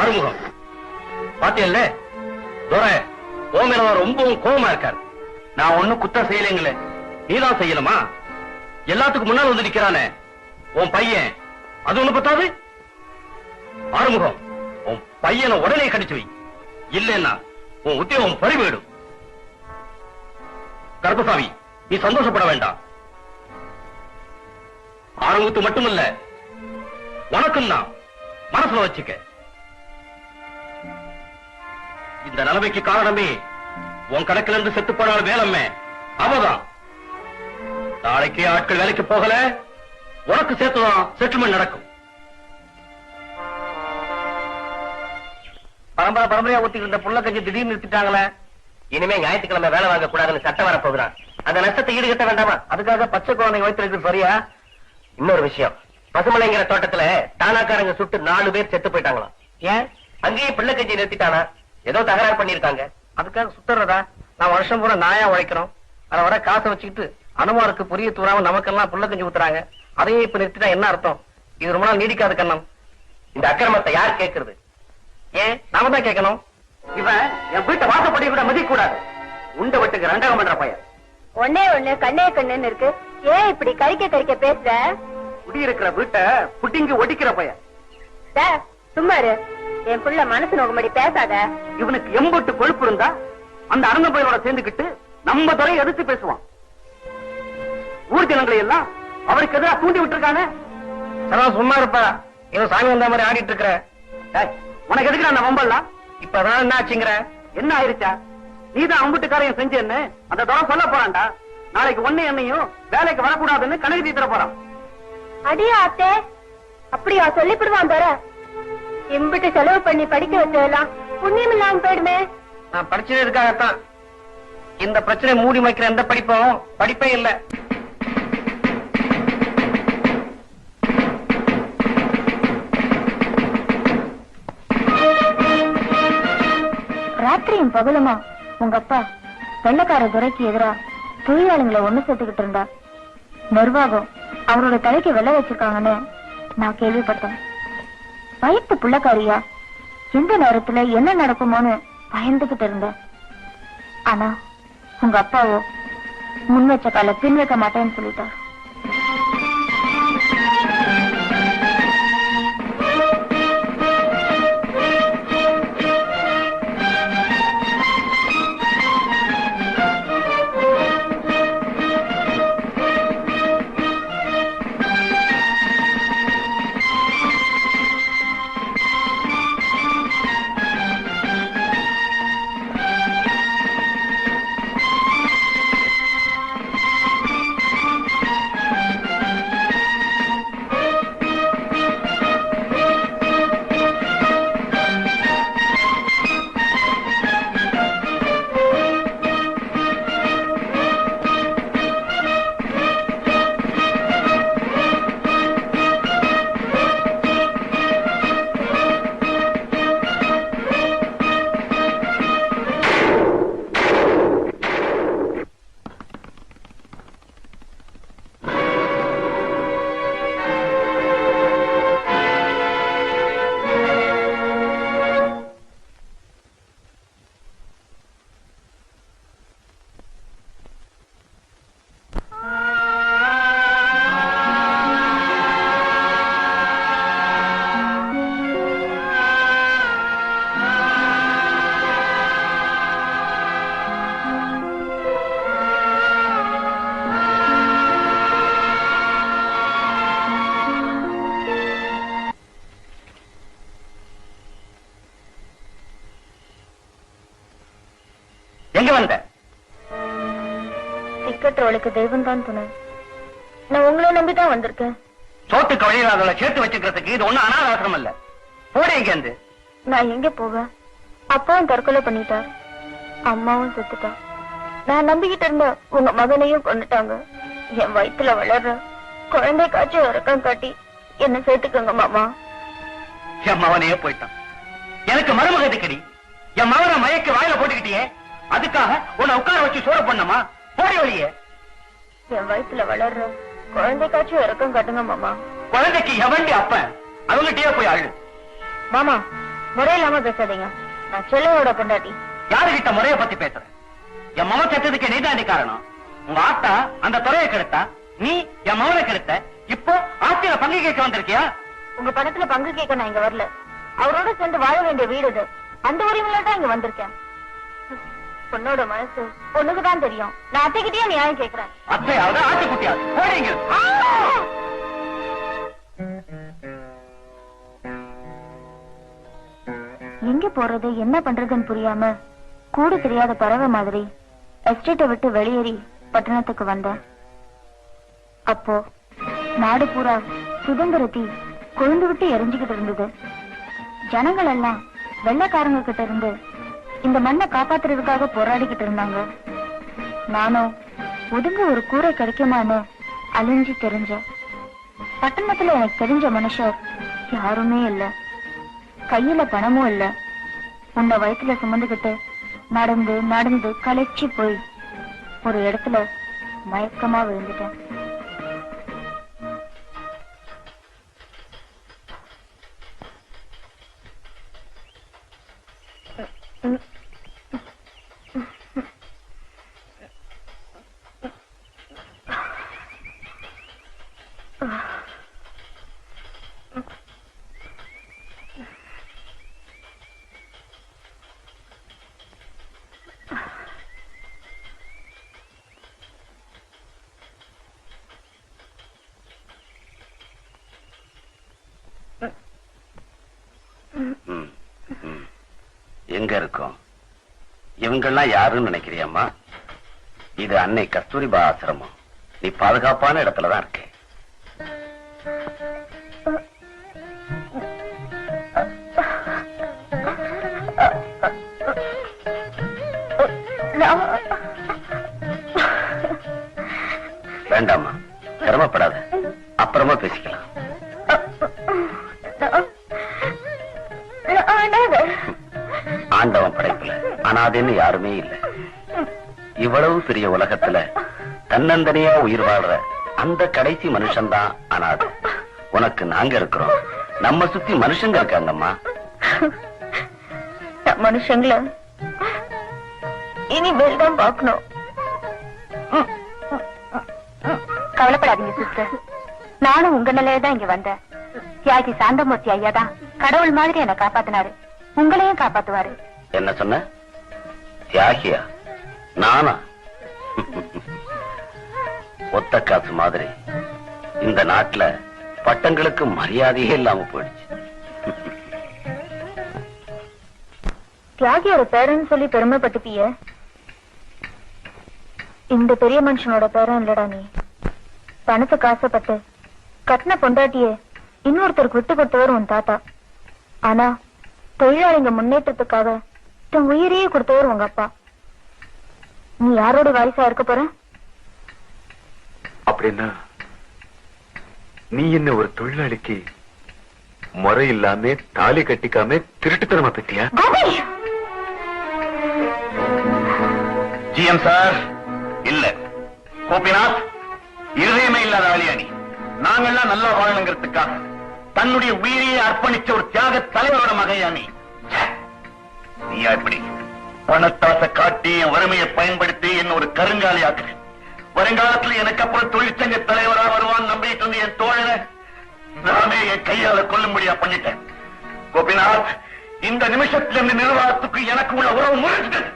ஆறுமுகம் பாத்தியல்ல துரை உன் மேல ரொம்பவும் கோபமா இருக்காரு. நான் ஒண்ணும் குத்தம் செய்யலைங்களே, நீதான் செய்யணுமா? எல்லாத்துக்கும் முன்னால் வந்து நிக்கிறானே உன் பையன், அது ஒண்ணு பத்தாது? ஆறுமுகம், உன் பையனை உடனே கடிச்சு வை, இல்லைன்னா உன் உத்தியோகம் பறிபோயிடும். கருப்பசாமி, நீ சந்தோஷப்பட வேண்டாம். ஆறுமுகத்து மட்டுமல்ல, உனக்கும் தான் மனசுல வச்சுக்க. இந்த நிலைமைக்கு காரணமே உன் கணக்கில் இருந்து செத்து போனாலும் வேலம்மே அவதான். நாளைக்கு ஆட்கள் வேலைக்கு போகல, உனக்கு சேர்த்துதான் செட்டில்மெண்ட் நடக்கும். பரம்பரையா ஊத்திட்டு இருந்த புள்ள கஞ்சி திடீர்னு நிறுத்திட்டாங்களே, இனிமே ஞாயிற்றுக்கிழமை வேலை வாங்க கூடாதுன்னு சட்டம் வர போகிறான். அந்த நஷ்டத்தை ஈடுகட்ட வேண்டாமா? அதுக்காக பச்சை குழந்தை வைத்திருக்கு சரியா? இன்னொரு விஷயம், பசுமலைங்கிற தோட்டத்துல தானாக்காரங்க சுட்டு 4 பேர் செத்து போயிட்டாங்களாம். ஏன்? அங்கேயே பிள்ளை கஞ்சி நிறுத்திட்டானா? ஏதோ தகராறு பண்ணிருக்காங்க. அதுக்காக சுத்துறதா? நான் வருஷம் பூரா நாயா உழைக்கிறோம், அதை வர காசை வச்சுக்கிட்டு அனுமாருக்கு புரிய தூராம நமக்கெல்லாம் புள்ள கஞ்சி ஊத்துறாங்க. அதையே இப்ப நிறுத்திட்டா என்ன அர்த்தம்? இது ரொம்ப நாள் நீடிக்காது கண்ணம். இந்த அக்கிரமத்தை யார் கேட்கறது? ஏன் நாம தான் கேட்கணும். இவன் என் வீட்டை வாசப்படி கூட மதிக்க கூடாது. உண்ட வெட்டுக்கு ரெண்டகம் பண்ற பையன். ஒன்னே ஒண்ணு கண்ணே கண்ணுன்னு இருக்கு. ஏன் இப்படி கறிக்க பேசுற? குடியிருக்கிற வீட்டை புட்டிங்கி ஒடிக்கிற பையன். சும்மா இரு, என் புள்ள மனசு நோக்கும்படி பேசாத. இவனுக்கு எம்பட்டு கொழுப்பு இருந்தா அந்த அரங்க பையனோட சேர்ந்துக்கிட்டு நம்ம துறையை எதிர்த்து பேசுவான். ஊர் ஜனங்களை எல்லாம் அவருக்கு எதிராக தூண்டி விட்டுருக்காங்க. சும்மா இருப்பா, இவன் சாமி வந்த மாதிரி ஆடிட்டு இருக்கிற. உனக்கு எதுக்கு நான் வம்பல்லாம்? இப்ப அதான் என்ன ஆச்சுங்கிற? என்ன ஆயிருச்சா? நீதான் அம்புட்டுக்காரையும் செஞ்சேன்னு அந்த துறை சொல்ல போறான்டா. நாளைக்கு ஒண்ணு என்னையும் வேலைக்கு வரக்கூடாதுன்னு கணக்கு தீர்த்த போறான். அடியா அத்தே, அப்படியா சொல்லிவிடுவான் தர? இம்பிட்டு செலவு பண்ணி படிக்க வச்சதெல்லாம் புண்ணியம் இல்லாம போயிடுமே. நான் படிச்சதே இருக்காகத்தான். இந்த பிரச்சனை மூடி வைக்கிற எந்த படிப்பும் படிப்பே இல்ல. ராத்திரியும் பகலுமா உங்க அப்பா வெள்ளக்கார துறைக்கு எதிரா தொழிலாளிகளை ஒண்ணு சேர்த்துக்கிட்டு இருந்தா. நிர்வாகம் அவரோட தலைக்கு வெள்ள வச்சிருக்காங்கன்னு நான் கேள்விப்பட்டேன். வயிற்று புள்ளக்காரியா, எந்த நேரத்துல என்ன நடக்குமோன்னு பயந்துகிட்டு இருந்தேன். ஆனா உங்க அப்பாவோ முன் வச்ச கால பின் வைக்க மாட்டேன்னு சொல்லிட்டார். எங்க வந்த? டிக்கெட் ரோலுக்கு தெய்வம் தான் துணை. நான் உங்களை நம்பிதான் வந்திருக்கேன். சோத்துக்கு வழியிலாதவளை சேர்த்து வச்சுக்கிறதுக்கு இது ஒண்ணும் அனாதாசிரம் இல்ல. போட எங்க இருந்து? நான் எங்க போவேன்? அப்பாவும் தற்கொலை பண்ணிட்டார், அம்மாவும் செத்துட்டா. நான் நம்பிக்கிட்டு இருந்த உங்க மகனையும் கொண்டுட்டாங்க. என் வயிற்றுல வளர்ற குழந்தை காட்சி இறக்கம் காட்டி என்ன சேர்த்துக்கோங்க மாமா. என் மகனையே போயிட்டான். எனக்கு மருமக எதுக்கடி? என் மகனை மயக்க வாயில போட்டுக்கிட்டியே, அதுக்காக உன்னை உட்கார வச்சு சோறு பண்ணமா? போடி வழியே. என் வயிற்றுல வளர்ற குழந்தை காட்சி இறக்கம் காட்டுங்க மாமா. குழந்தைக்கு எவண்டி அப்பன்? அவங்ககிட்டயே போய் அழு. மாமா முறையில்லாம பேசாதீங்க. நான் செல்லையோட பொண்டாட்டி. யாருகிட்ட முறைய பத்தி பேசுற? என் மகன் செத்ததுக்கு நீதாண்டி காரணம். உங்க ஆத்தா அந்த துறையை கெடுத்தா, நீ என் மகனை கெடுத்த. இப்போ ஆட்சியில பங்கு கேட்க வந்திருக்கியா? உங்க பணத்துல பங்கு கேட்க நான் இங்க வரல. அவரோட சேர்ந்து வாழ வேண்டிய வீடு இது. அந்த உரிமையில தான் இங்க வந்திருக்கேன். பொண்ணோட மனசு பொண்ணுக்குதான் தெரியும். நான் அத்தைக்கிட்டே நியாயம் கேட்கிறேன். அத்தையாவது ஆட்சி குட்டியாவது போறீங்க. எங்க போறது என்ன பண்றதுன்னு புரியாம கூட தெரியாத பறவை மாதிரி எஸ்டேட்டை விட்டு வெளியேறி பட்டணத்துக்கு வந்தேன். அப்போ நாடு பூரா சுதந்திரத்தி கொழுந்து விட்டு எரிஞ்சுக்கிட்டு இருந்தது. ஜனங்கள் எல்லாம் வெள்ளக்காரங்க கிட்ட இருந்து இந்த மண்ணை காப்பாத்துறதுக்காக போராடிக்கிட்டு இருந்தாங்க. நானும் ஒதுங்க ஒரு கூரை கிடைக்குமான்னு அழிஞ்சு தெரிஞ்சேன். பட்டணத்துல எனக்கு தெரிஞ்ச மனுஷர் யாருமே இல்ல, கையில பணமும் இல்ல. உன்னை வயிற்றுல சுமந்துகிட்டு நடந்து நடந்து களைச்சி போய் ஒரு இடத்துல மயக்கமா விழுந்துட்டேன். எங்க இருக்கும்? இவங்கெல்லாம் யாருன்னு நினைக்கிறியம்மா? இது அன்னை கஸ்தூரிபா ஆசிரமம். நீ பாதுகாப்பான இடத்துலதான் இருக்க. வேண்டாமா, சிரமப்படாத, அப்புறமா பேசிக்கலாம். ஆண்டவன் படைப்புல அனாதைன்னு யாருமே இல்லை. இவ்வளவு பெரிய உலகத்துல தன்னந்தனியா உயிர் வாழ்ற அந்த கடைசி மனுஷன்தான் அனாதை. உனக்கு நாங்க இருக்கிறோம், நம்ம சுத்தி மனுஷங்க இருக்காங்கம்மா. மனுஷங்கள இனிமேல் தான் பார்க்கணும். கவலைப்படாதீங்க சிஸ்டர், நானும் உங்க நிலையதான் இங்க வந்தேன். தியாகி சாந்தமூர்த்தி ஐயா தான் கடவுள் மாதிரி என்ன காப்பாத்தினாரு, உங்களையும் காப்பாத்துவாரு. என்ன சொன்ன? தியாகியா? நானா? ஒத்த காசு மாதிரி இந்த நாட்டுல பட்டங்களுக்கு மரியாதையே இல்லாம போயிடுச்சு. தியாகியோட பேரன்னு சொல்லி பெருமைப்பட்டுப்பிய, இந்த பெரிய மனுஷனோட பேரன் இல்லடா நீ. பணத்துக்கு ஆசைப்பட்டு கட்டின பொண்டாட்டியே இன்னொருத்தருக்கு விட்டு கொடுத்தவர் உன் தாத்தா. ஆனா தொழிலாளிங்க முன்னேற்றத்துக்காக தன் உயிரையே கொடுத்தவர் உங்க அப்பா. நீ யாரோட வாரிசா இருக்க போற? அப்படின்னா நீ என்ன ஒரு தொழிலாளிக்கு முறை இல்லாம தாலி கட்டிக்காம திருட்டுத்தனமா பத்தியா? ஜிஎம் சார், இல்ல கோபிநாத், இருதயமே இல்லாத ஆளியானி. நாங்கெல்லாம் நல்லா வாழணுங்கிறதுக்காக தன்னுடைய உயிரையே அர்ப்பணிச்ச ஒரு தியாக தலைவரோட மகையானி. நீயா இப்படி பணத்தாசை காட்டி என் வறுமையை பயன்படுத்தி என்ன ஒரு கருங்காலி ஆக்கு. வருங்காலத்தில் எனக்கு அப்புறம் தொழிற்சங்க தலைவரா வருவான் நம்பிட்டு இருந்து என் தோழனை நானே என் கையால கொல்லும்படியா பண்ணிட்டேன். கோபிநாத், இந்த நிமிஷத்துல இருந்து நிர்வாகத்துக்கு எனக்கு உள்ள உறவு முறிஞ்சிட்டது.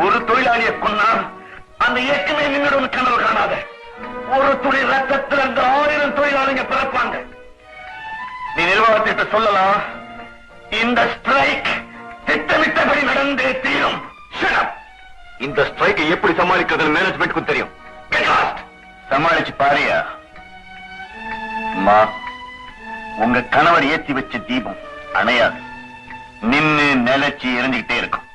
ஒரு தொழிலாளியை கொன்னா அந்த இயக்கமே நின்றுடும் கனவு காணாத. ஒரு துளி ரத்தத்தில் அந்த 1000 தொழிலாளிங்க பிறப்பாங்க. நீ நிர்வாகத்திட்ட சொல்லலாம், இந்த ஸ்ட்ரைக் திட்டமிட்டபடி நடந்தே தீரும். இந்த ஸ்ட்ரைக்கை எப்படி சமாளிக்கிறதுன்னு மேனேஜ்மெண்ட்டுக்கும் தெரியும். சமாளிச்சு பாரியா. அம்மா, உங்க கணவர் ஏற்றி வச்ச தீபம் அணையாது, நின்னு நிலைச்சு எரிஞ்சுக்கிட்டே இருக்கும்.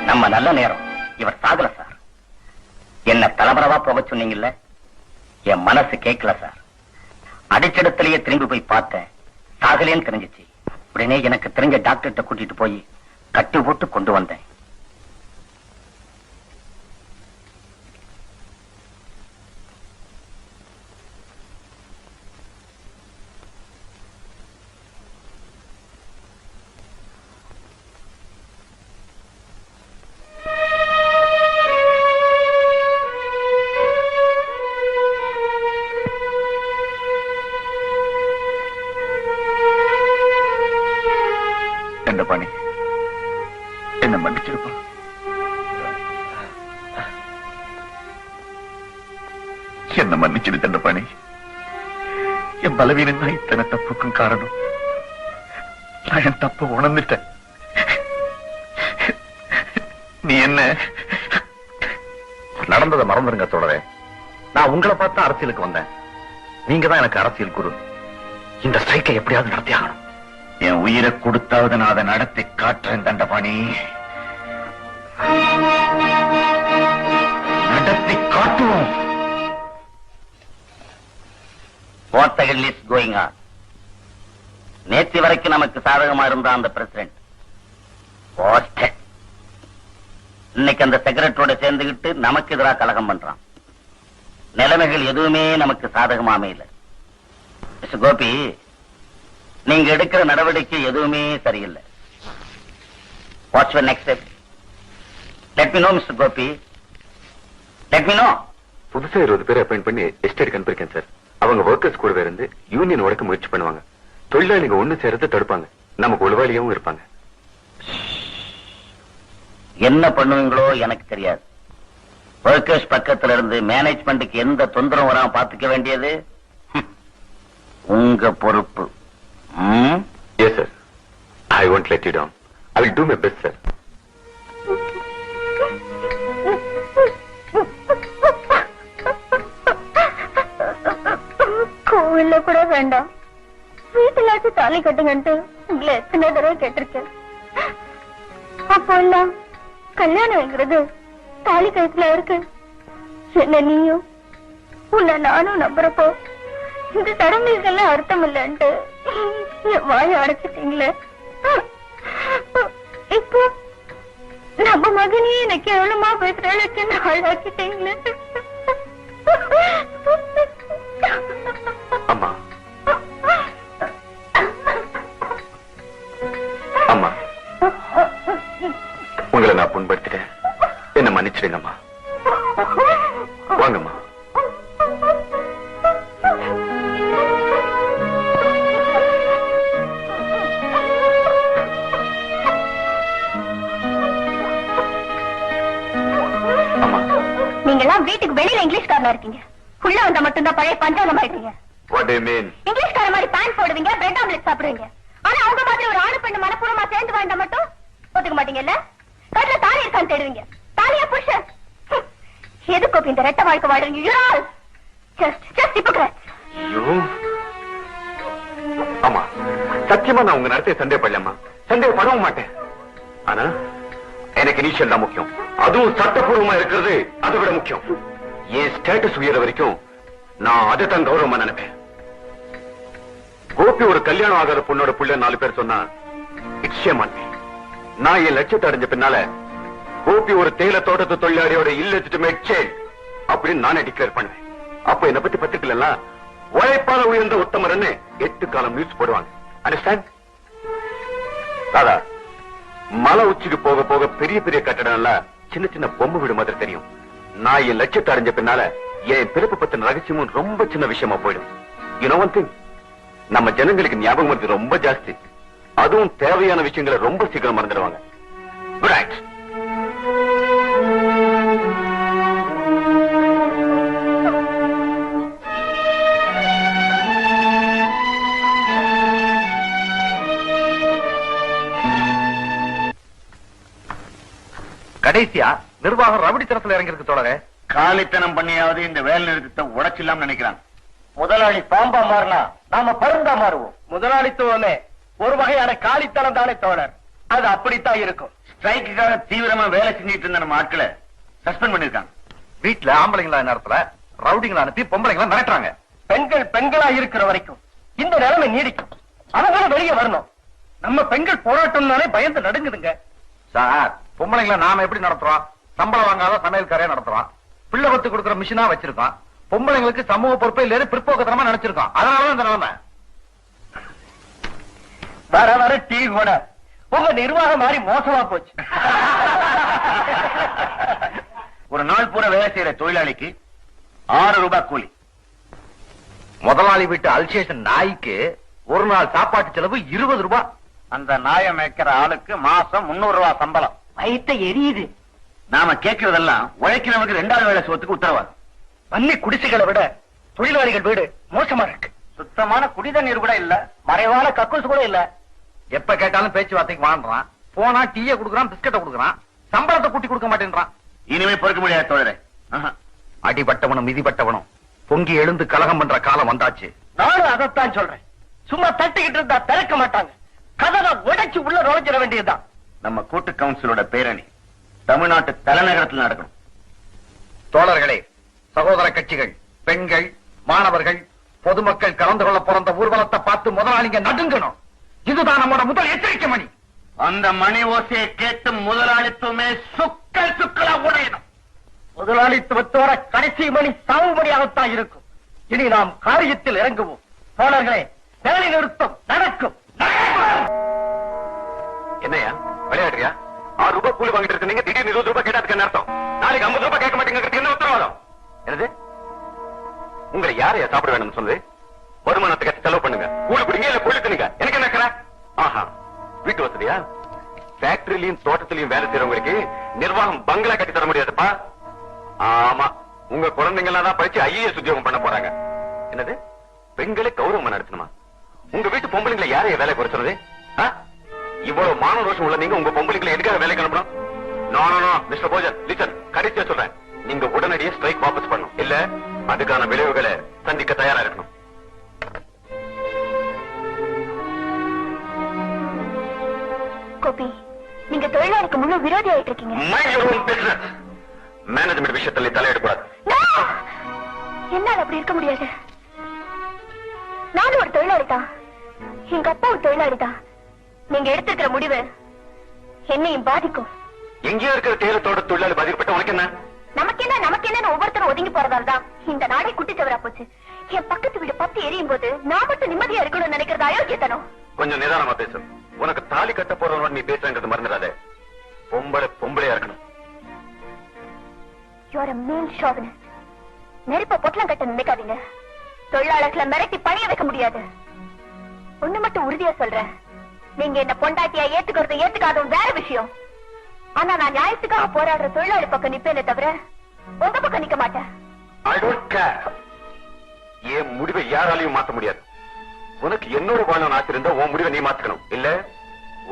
நம்ம நல்ல நேரம். இவர் சாகல சார். என்ன தலைபரவா போக சொன்னீங்கல்ல, என் மனசு கேட்கல சார். அடிச்சடத்திலேயே திரும்பி போய் பார்த்தேன், சாகலேன்னு தெரிஞ்சிச்சு. உடனே எனக்கு தெரிஞ்ச டாக்டர்கிட்ட கூட்டிட்டு போய் கட்டி போட்டு கொண்டு வந்தேன். தண்டபாணி, என்ன மன்னிச்சிருப்பா. என்ன மன்னிச்சிரு தண்டபாணி. என் பலவீனம் தான் இத்தனை தப்புக்கும் காரணம். நான் என் தப்பு உணர்ந்துட்டேன். நீ என்ன நடந்ததை மறந்துருங்க தோழரே. நான் உங்களை பார்த்து அரசியலுக்கு வந்தேன். நீங்க தான் எனக்கு அரசியல் குரு. இந்த ஸ்ட்ரைக்கை எப்படியாவது நடத்தி ஆகணும். என் உயிரை கொடுத்தாவது நான் அதை நடத்தி காட்டுறேன் தண்டபாணி. நடத்தி காட்டுவோம். What the hell is going on? நேற்று வரைக்கும் நமக்கு சாதகமா இருந்த அந்த பிரசிடென்ட் இன்னைக்கு அந்த செக்ரட்டரியோட சேர்ந்துகிட்டு நமக்கு எதிராக கலகம் பண்றான். நிலைமைகள் எதுவுமே நமக்கு சாதகமா அமையல. மிஸ்டர் கோபி, நீங்க எடுக்கிற நடவடிக்கை எதுவுமே சரியில்லை. What's your next step? Let me know Mister Gopi, let me know. புதுசா 20 பேர் அப்பாயிண்ட் பண்ணி எஸ்டேட் அனுப்பியிருக்கேன் சார். அவங்க ஒர்க்கர்ஸ் கூடவே இருந்து யூனியன் உடைக்க முயற்சி பண்ணுவாங்க. தொழிலாளிங்க ஒண்ணு சேர்த்து தடுப்பாங்க. நமக்கு உளவாளியாவும் இருப்பாங்க. என்ன பண்ணுவீங்களோ எனக்கு தெரியாது. ஒர்க்கர்ஸ் பக்கத்துல இருந்து மேனேஜ்மெண்ட்டுக்கு எந்த தொந்தரவும் வராம பாத்துக்க வேண்டியது உங்க பொறுப்பு. Yes sir, I won't let you down. I will do my best sir. கோவில்ல கூட வேண்டாம், வீட்டுலாச்சு தாலி கட்டுங்கன்ட்டு உங்களை எத்தனை தடவை கேட்டிருக்கேன். அப்போ எல்லாம் கல்யாணம் வைக்கிறது தாலி கழுத்துல இருக்கு. என்ன நீயும் உன்னை நானும் நம்புறப்போ இந்த சடங்குகளுக்கெல்லாம் அர்த்தம் இல்லைன்ட்டு என் வாயை அடைச்சிட்டீங்களே. இப்போ நம்ம மகனையே எனக்கு எவ்வளவுமா பேசுறதுக்கு ஆளாக்கிட்டீங்களே. அம்மா, அம்மா, உங்களை நான் புண்படுத்திட்டேன். என்ன மன்னிச்சிடுங்கம்மா. வாங்கம்மா. நீங்கெல்லாம் வீட்டுக்கு வெளியில இங்கிலீஷ்காரனா இருக்கீங்க. உள்ள வந்தா மட்டும்தான் பழைய பஞ்சாங்கம் ஆயிட்டீங்க. What do you mean? இங்கிலீஷ்கார மாதிரி பேன் போடுவீங்க, பிரெட் ஆம்லெட் சாப்பிடுவீங்க. ஆனா அவங்க மாதிரி ஒரு ஆணு பெண்ணு மனப்பூர்வமா சேர்ந்து வாழ்ந்தா மட்டும் ஒத்துக்க மாட்டீங்கல்ல. கட்டில தாலி இருக்கான்னு தேடுவீங்க. தாலியா புருஷன். எதுக்கு இந்த ரெட்ட வாழ்க்கை வாழ்றீங்க? You all just hypocrites. ஆமா, சத்தியமா நான் உங்க நடத்தைய சந்தேகப்படலம்மா. சந்தேகப்படவும் மாட்டேன். ஆனா எனக்கு இனிஷியல் தான் முக்கியம். அதுவும் சட்டப்பூர்வமா இருக்கிறது அதை விட முக்கியம். என் ஸ்டேட்டஸ் உயர வரைக்கும் நான் அதை தான் கௌரவமா நினைப்பேன். கோபி ஒரு கல்யாணம் ஆகாத பொண்ணோட புள்ள 4 பேர் சொன்னா நிச்சயமானே. நான் என் லட்சியத்தை அடைஞ்ச பின்னால கோபி ஒரு தேயிலை தோட்டத்து தொழிலாளியோட இல்லெஜிட்டிமேட் சைல்ட் அப்படின்னு நானே டிக்ளேர் பண்ணுவேன். அப்ப என்னை பத்தி பத்திரிக்கல எல்லாம் உழைப்பால உயர்ந்த உத்தமர்னு 8 காலம் நியூஸ் போடுவாங்க. அண்டர்ஸ்டாண்ட்? ராதா, மலை உச்சிக்கு போக போக பெரிய பெரிய கட்டடம் எல்லாம் சின்ன சின்ன பொம்மை வீடு மாதிரி தெரியும். நான் என் லட்சியத்தை அடைஞ்ச பின்னால என் பிறப்பு பத்தின ரகசியமும் ரொம்ப சின்ன விஷயமா போயிடும். You know one thing? நம்ம ஜனங்களுக்கு ஞாபகம் வருது ரொம்ப ஜாஸ்தி. அதுவும் தேவையான விஷயங்களை ரொம்ப சீக்கிரம் மறந்துடுவாங்க. Good night. கடைசியா நிர்வாகம் ரவுடி தரத்துல இறங்கிருக்கு தோழரே. காலித்தனம் பண்ணியாவது இந்த வேலை நிறுத்தத்தை உடைச்சிடலாம் நினைக்கிறாங்க. முதலாளி பாம்பா மாறினா நாம பருந்தா மாறுவோம். முதலாளித்துவமே ஒரு வகையான காலித்தனம் தானே தோழர். அது அப்படித்தான் இருக்கும். ஸ்ட்ரைக்குக்காக தீவிரமா வேலை செஞ்சிட்டு இருந்த நம்ம ஆட்களை சஸ்பெண்ட் பண்ணிருக்காங்க. வீட்டுல ஆம்பளைங்களா நேரத்துல ரவுடிங்களா அனுப்பி பொம்பளைங்களா மிரட்டுறாங்க. பெண்கள் பெண்களா இருக்கிற வரைக்கும் இந்த நிலைமை நீடிக்கும். அவங்களும் வெளியே வரணும். நம்ம பெண்கள் போராட்டம் தானே பயந்து நடுங்குதுங்க. சார், பொம்பளைங்கள நாம எப்படி நடத்துறோம்? சம்பளம் வாங்காத சமையல்காரையா நடத்துறோம். பிள்ளை வத்து கொடுக்குற மிஷினா வச்சிருக்கோம். பொம்பளைங்களுக்கு சமூக பொறுப்பை இல்லைன்னு பிற்போக்கத்தனமா நினைச்சிருக்கோம். அதனாலதான் இந்த நிலைமை. வர வர டீ கூட உங்க நிர்வாகம் மாதிரி மோசமா போச்சு. ஒரு நாள் பூரா வேலை செய்யற தொழிலாளிக்கு 6 ரூபாய் கூலி. முதலாளி வீட்டு அல்சேஷன் நாய்க்கு ஒரு நாள் சாப்பாட்டு செலவு 20 ரூபாய். அந்த நாயை மேய்க்கிற ஆளுக்கு மாசம் 300 ரூபாய் சம்பளம். வயித்தை எரியுது. நாம கேட்கறதெல்லாம் உழைக்கிறவனுக்கு 2வது வேலை சோத்துக்கு உத்தரவாதம். வன்னி குடிசைகளை விட தொழிலாளிகள் வீடு மோசமா இருக்கு. சுத்தமான குடிதண்ணீர் கூட இல்ல, மறைவான கக்கூஸ் கூட இல்ல. எப்ப கேட்டாலும் பேச்சுவார்த்தைக்கு வாழ்றான். போனா டீயை கொடுக்குறான், பிஸ்கட்டை கொடுக்குறான், சம்பளத்தை கூட்டி கொடுக்க மாட்டேன்றான். இனிமே பொறுக்க முடியாது தோழரே. அடிபட்டவனும் மிதிப்பட்டவனும் பொங்கி எழுந்து கலகம் பண்ற காலம் வந்தாச்சு. நானும் அதைத்தான் சொல்றேன். சும்மா தட்டிக்கிட்டு இருந்தா திறக்க மாட்டாங்க. கதவை உடைச்சு உள்ள நுழைஞ்சிட வேண்டியதுதான். நம்ம கூட்டு கவுன்சிலோட பேரணி தமிழ்நாட்டு தலைநகரத்தில் நடக்கணும். தோழர்களே, சகோதர கட்சிகள், பெண்கள், மாணவர்கள், பொதுமக்கள் கலந்து கொள்ள பிறந்த ஊர்வலத்தை பார்த்து முதலாளிங்க நடுங்கணும். இதுதான் நம்மோட முதல் எச்சரிக்கை மணி. அந்த மணி ஓசையை கேட்டு முதலாளித்துவமே சுக்கல் சுக்கலா உடையணும். முதலாளித்துவத்தோட கடைசி மணி சாவு மணியாகத்தான் இருக்கும். இனி நாம் காரியத்தில் இறங்குவோம். தோழர்களே, வேலை நிறுத்தம் நடக்கும். என்னையா விளையாடுறியா? 6 ரூபாய் கூலி வாங்கிட்டு இருக்கீங்க, திடீர்னு 20 ரூபாய் கேட்டதுக்கு அர்த்தம். நாளைக்கு 50 ரூபாய் கேட்க மாட்டேங்கிறது என்ன உத்தரவாதம்? என்னது? உங்களை யாரையா சாப்பிட வேணும்னு சொல்லு. வருமானத்துக்கு செலவு பண்ணுங்க, கூலி பிடிங்க, இல்ல கூலி தின்னுங்க. எனக்கு என்ன கரை? ஆஹா, வீட்டு வசதியா? ஃபேக்டரியிலையும் தோட்டத்திலையும் வேலை செய்யறவங்களுக்கு நிர்வாகம் பங்களா கட்டி தர முடியாதுப்பா. ஆமா, உங்க குழந்தைங்க எல்லாம் தான் படிச்சு IAS உத்தியோகம் பண்ண போறாங்க. என்னது? பெண்களை கௌரவமா நடத்தணுமா? உங்க வீட்டு பொம்பளைங்களை யாரைய வேலை குறைச்சுறது? இவ்வளவு மான ரோஷம் உள்ள நீங்க உங்க பொம்பளைங்களை எதுக்காக வேலை அனுப்பணும்? நோ மிஸ்டர் போஜன், லிசன், கடைசியா சொல்றேன். நீங்க உடனடியே ஸ்ட்ரைக் வாபஸ் பண்ணணும். இல்ல அதுக்கான விளைவுகளை சந்திக்க தயாரா இருக்கணும். கோபி, நீங்க தொழிலாளிக்கு முழு விரோதி ஆயிட்டு இருக்கீங்க. மேனேஜ்மெண்ட் விஷயத்துல தலையிடக்கூடாது. என்னால அப்படி இருக்க முடியாது. நானும் ஒரு தொழிலாளி தான். எங்க அப்பா ஒரு தொழிலாளி தான். நீங்க எடுத்துக்கிற முடிவு என்னையும் பாதிக்கும். எங்கேயோ இருக்கிற தேலத்தோட தொழிலாளி பாதிக்கப்பட்ட உனக்கு என்ன? நமக்கு என்ன ஒவ்வொருத்தரும் ஒதுங்கி போறதால தான் இந்த நாடே குட்டிச்சவரா போச்சு. என் பக்கத்து வீடு பத்தி எரியும் போது நான் மட்டும் நிம்மதியா இருக்கணும்னு நினைக்கிறது அயோக்கியத்தனம். கொஞ்சம் நிதானமா பேசு. உனக்கு தாலி கட்ட போறவனோட நீ பேசுறது மறந்துடாத. பொம்பளையா இருக்கணும். You are a mean chauvinist. நெருப்ப பொட்டலம் கட்ட நினைக்காதீங்க. தொழிலாளர்களை மிரட்டி பணிய வைக்க முடியாது. ஒண்ணு மட்டும் உறுதியா சொல்றேன், நீங்க என்ன பொண்டாட்டியா ஏத்துக்காதும் வேற விஷயம். ஆனா நான் நியாயத்துக்காக போராடுற தொழிலாளி பக்கம் நிப்பேனே தவிர உங்க பக்கம் நிக்க மாட்டேன். I don't care. என் முடிவை யாராலையும் மாத்த முடியாது. உனக்கு என்னோட வாழணும் ஆசை இருந்தா உன் முடிவை நீ மாத்துக்கணும். இல்ல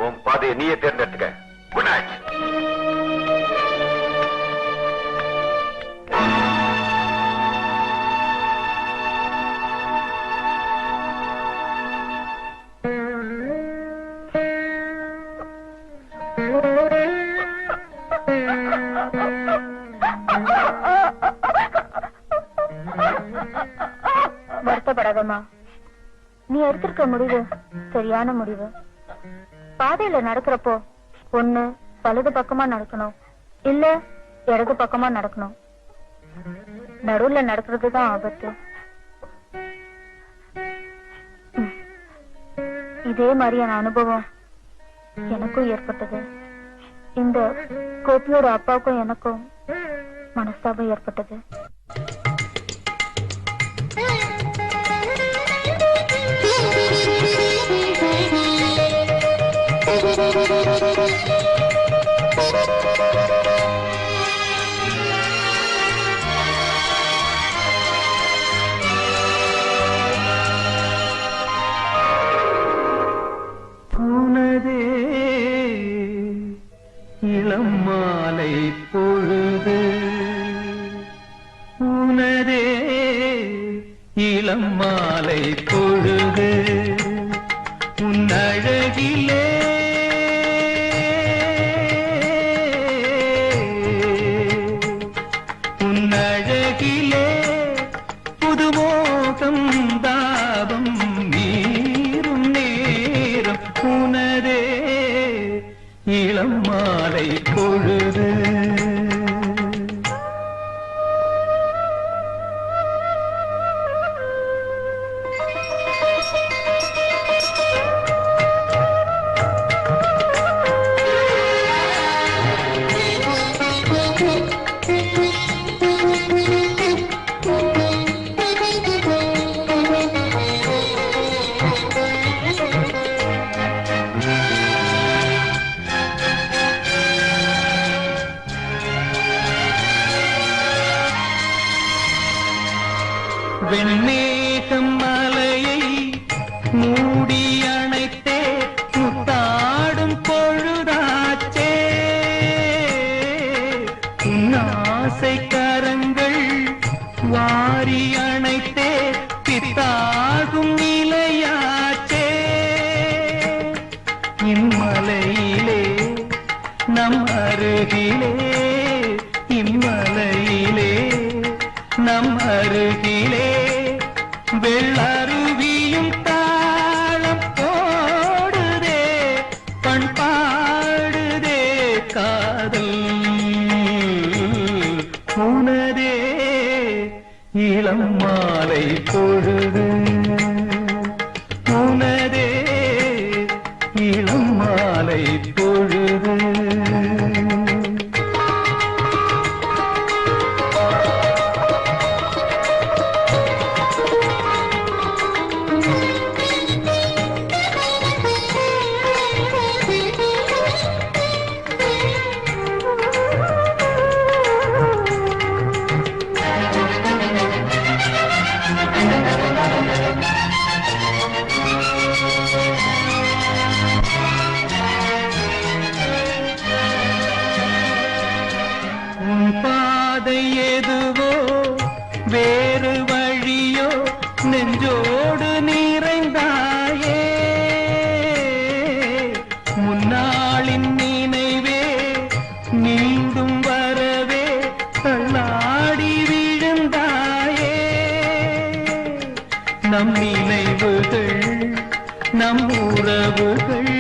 உன் பாதையை நீயே தேர்ந்தெடுத்துக்க. Good night. வருத்தப்படாதம்மா. நீ எடுத்திருக்க முடிவு சரியான முடிவு. பாதையில நடக்கிறப்போ ஒண்ணு வலது பக்கமா நடக்கணும், இல்ல இடது பக்கமா நடக்கணும். நடுவுல நடக்கிறதுதான் ஆபத்து. இதே மாதிரியான அனுபவம் எனக்கும் ஏற்பட்டது. இந்த கோபியோட அப்பாவுக்கும் எனக்கும் மனஸ்தாபம் ஏற்பட்டது. இளம் மாலை பொழுது உனதே இளம் மாலை பொழுது உன் அழகிலே உன் அழகிலே புதுமோகம் தாபம் நீரும் நேரம் உனதே இளம் மாலை பொழுது. வெண்மேகம் மலையை மூடி அணைத்தே முத்தாடும் பொழுதாச்சே உன் ஆசை கரங்கள் வாரி அணைத்தே பித்தாகும் நிலையாச்சே இம்மலையிலே நம் அருகிலே இம்மலையிலே நம் அருகிலே வெள்ளருவியும் தாளம் போடுதே பண்பாடுதே காதல் உனதே இளம் மாலை பொழுது உனதே இளம் மாலை பொழுது. எதுவோ வேறு வழியோ நெஞ்சோடு நிறைந்தாயே முன்னாளின் நினைவே மீண்டும் வரவே தள்ளாடி விழுந்தாயே நம் நினைவுகள் நம் உறவுகள்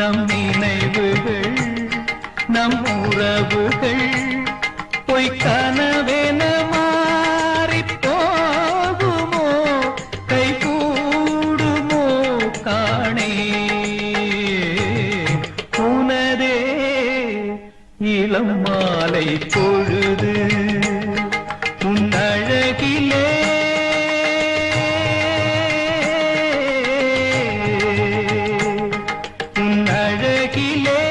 நம் நினைவுகள் நம் உறவுகள் பொய் கனவென மாறி போகுமோ கை கூடுமோ காணே உனதே இளம் மாலை பொழுது உன் அழகிலே உன் அழகிலே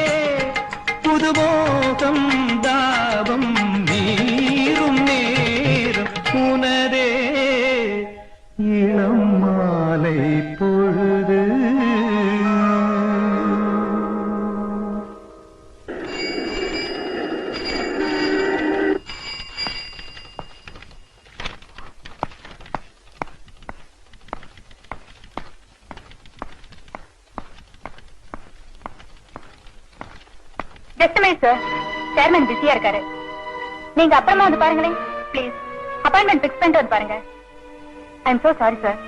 புதுமோகம் தாபம் நீரும் நேரம் உனதே இளம் மாலை பொழுது. சார் சேர்மன் பிஸியா இருக்காரு, நீங்க அப்புறமா வந்து பாருங்களேன் ப்ளீஸ். அப்பாயின்மெண்ட் பிக்ஸ் பண்ணிட்டு வந்து பாருங்க. I am so sorry sir.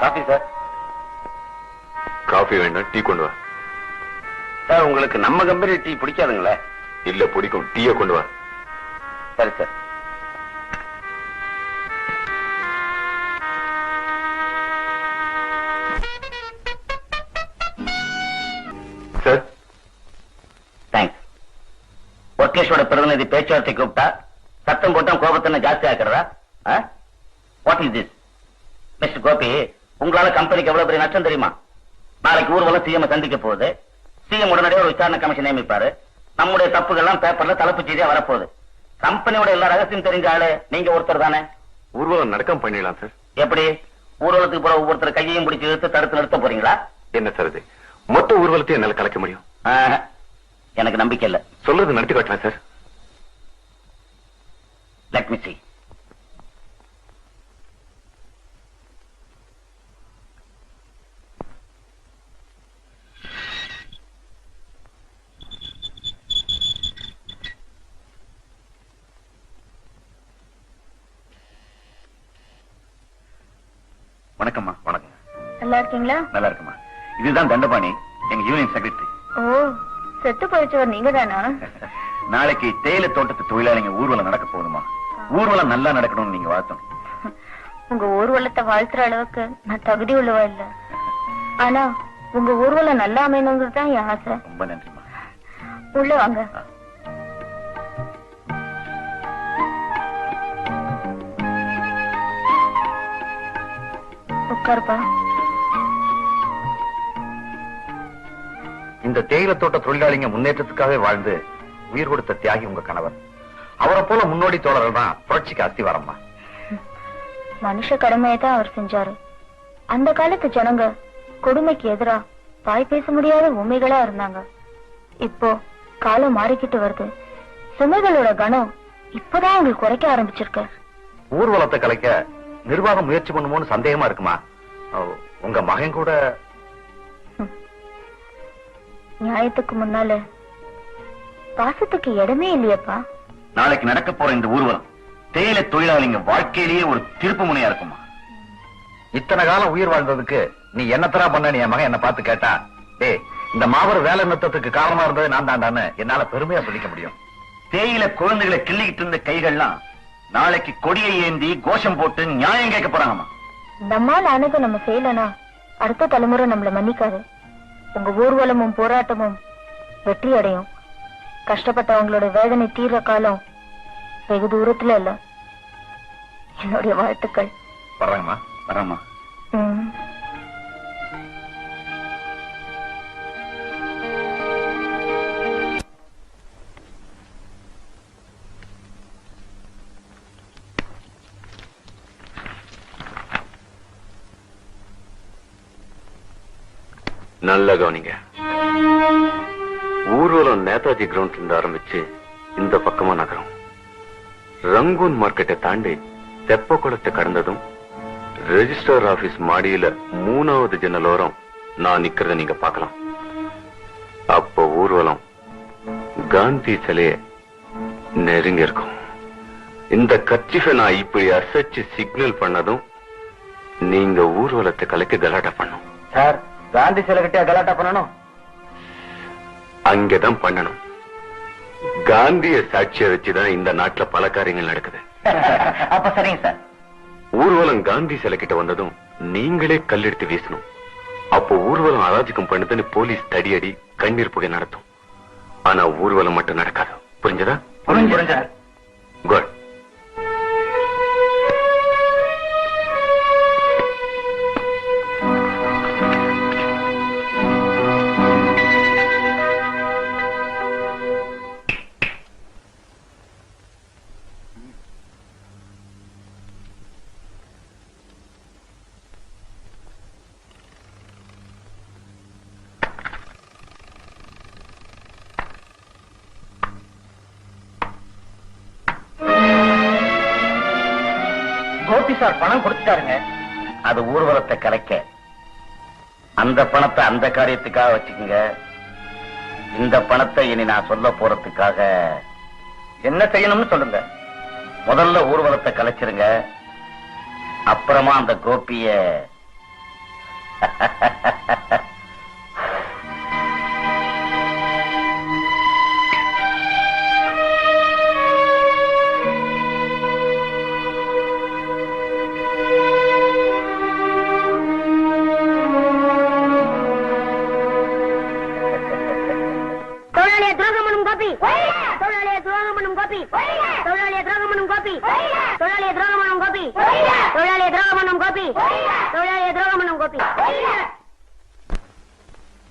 Coffee sir. Coffee வேண்டாம், டீ கொண்டு வா. சார் உங்களுக்கு நம்ம கம்பெனி டீ பிடிக்காதுங்களே? இல்ல பிடிக்கும், டீயை கொண்டு வா. சரி சார். Sir thanks. ஒர்க்கேஷோட பிரதிநிதி பேச்சுவார்த்தை கூப்பிட்டா சத்தம் போட்டா கோபத்தை ஜாஸ்தி ஆக்குறதா? What is this? Mister Gopi, உங்களால கம்பெனிக்கு எவ்வளவு பெரிய நஷ்டம் தெரியுமா? நாளைக்கு ஊர்வலம் சிஎம் சந்திக்க போகுது. சிஎம் உடனடியாக ஒரு விசாரணை கமிஷன் நியமிப்பாரு. நம்முடைய தப்புகள்லாம் பேப்பர்ல தலைப்பு செய்தியா வரப்போகுது. கம்பெனியோட எல்லா ரகசியம் தெரிஞ்ச ஆளு நீங்க ஒருத்தர் தானே. ஊர்வலம் நடக்காம பண்ணிடலாம் சார். எப்படி? ஊர்வலத்துக்கு போற ஒவ்வொருத்தர் கையையும் பிடிச்சி இழுத்து தடுத்து நிறுத்த போறீங்களா? என்ன சார் இது? மொத்த ஊர்வலத்தையும் என்னால கலைக்க முடியும்? எனக்கு நம்பிக்கை இல்ல. சொல்றது நடத்தி காட்டலாம் சார். Let me see. வணக்கம்மா. வணக்கம். நல்லா இருக்கீங்களா? நல்லா இருக்குமா. இதுதான் தண்டபாணி, எங்க யூனியன் செக்ரட்டரி. ஓ, செத்து போயிடுச்சவர் நீங்க தானா? நாளைக்கு தேயிலை தோட்டத்து தொழிலாளிங்க ஊர்வலம் நடக்க போகுதுமா. ஊர்வலம் நல்லா நடக்கணும்னு நீங்க வாழ்த்தணும். உங்க ஊர்வலத்தை வாழ்த்துற அளவுக்கு நான் தகுதி உள்ளவா இல்ல. ஆனா உங்க ஊர்வலம் நல்லா அமையணுங்கிறது தான் என் ஆசை. ரொம்ப நன்றிமா. உள்ள வாங்க. உட்காருப்பா. இந்த தேயிலை தோட்ட தொழிலாளிங்க முன்னேற்றத்துக்காகவே வாழ்ந்து உயிர் கொடுத்த தியாகி உங்க கணவர். அவரை போல முன்னோடி தோழர்கள் தான் புரட்சிக்கு அஸ்திவாரம்மா. மனுஷ கடமையை தான் அவர் செஞ்சாரு. அந்த காலத்து ஜனங்க கொடுமைக்கு எதிரா தாய் பேச முடியாத உண்மைகளா இருந்தாங்க. இப்போ காலம் மாறிக்கிட்டு வருது. சுமைகளோட கணம் இப்பதான் உங்களுக்கு குறைக்க ஆரம்பிச்சிருக்கு. ஊர்வலத்தை கலைக்க நிர்வாகம் முயற்சி பண்ணுமோன்னு சந்தேகமா இருக்குமா? உங்க மகன் கூட நியாயத்துக்கு முன்னால பாசத்துக்கு இடமே இல்லையப்பா. நாளைக்கு நடக்க போற இந்த ஊர்வலம் தேயிலை தொழிலாளிங்க வாழ்க்கையிலேயே ஒரு திருப்பு முனையா இருக்குமா. இத்தனை காலம் உயிர் வாழ்ந்ததுக்கு நீ என்னத்தரா பண்ண என் மகன் என்ன பார்த்து கேட்டா, டேய் இந்த மாபெரும் வேலை நிறுத்தத்துக்கு காரணமா இருந்தது நான் தாண்டான்னு என்னால பெருமையா சொல்லிக்க முடியும். தேயிலை குழந்தைகளை கிள்ளிக்கிட்டு இருந்த கைகள்லாம் நாளைக்கு கொடியை ஏந்தி கோஷம் போட்டு நியாயம் கேட்க போறாங்கம்மா. நம்மால் ஆனது நம்ம செய்யலனா அடுத்த தலைமுறை நம்மள மன்னிக்காது. உங்க ஊர்வலமும் போராட்டமும் வெற்றி அடையும். கஷ்டப்பட்டவங்களோட வேதனை தீர்ற காலம் வெகு தூரத்துல இல்ல. என்னுடைய வாழ்த்துக்கள். வர்றாங்கம்மா. வர்றாம்மா. நல்ல கவனிங்க. ஊர்வலம் நேதாஜி கிரவுண்ட்ல இருந்து ஆரம்பிச்சு இந்த பக்கமா நகரம். ரங்கூன் மார்க்கெட்டை தாண்டி தெப்ப குளத்தை கடந்ததும் ரெஜிஸ்டர் ஆபீஸ் மாடியில 3வது ஜன்னலோரம் நான் நிக்கிறத நீங்க பார்க்கலாம். அப்போ ஊர்வலம் காந்தி சிலைய நெருங்கி இருக்கும். இந்த கர்ச்சீஃபை நான் இப்படி அசைச்சு சிக்னல் பண்ணதும் நீங்க ஊர்வலத்தை கலைக்க கலாட்டா பண்ணும். சார், காந்தி சிலை கிட்ட கலாட்டா பண்ணணும்? அங்கதான் பண்ணணும். காந்திய சாட்சிய வச்சுதான் இந்த நாட்டுல பல காரியங்கள் நடக்குது. அப்ப சரிங்க சார். ஊர்வலம் காந்தி சிலை கிட்ட வந்ததும் நீங்களே கல்லெடுத்து வீசணும். அப்போ ஊர்வலம் அராஜகம் பண்ணுதுன்னு போலீஸ் தடியடி கண்ணீர் புகை நடத்தும். ஆனா ஊர்வலம் மட்டும் நடக்காது. புரிஞ்சதா? புரிஞ்சு. குட். கோபி சார் பணம் கொடுத்துட்டாருங்க. அது ஊர்வலத்தை கலைக்க. அந்த பணத்தை அந்த காரியத்துக்காக வச்சுக்கோங்க. இந்த பணத்தை இனி நான் சொல்ல போறதுக்காக என்ன செய்யணும்னு சொல்லுங்க. முதல்ல ஊர்வலத்தை கலைச்சிருங்க. அப்புறமா அந்த கோபிய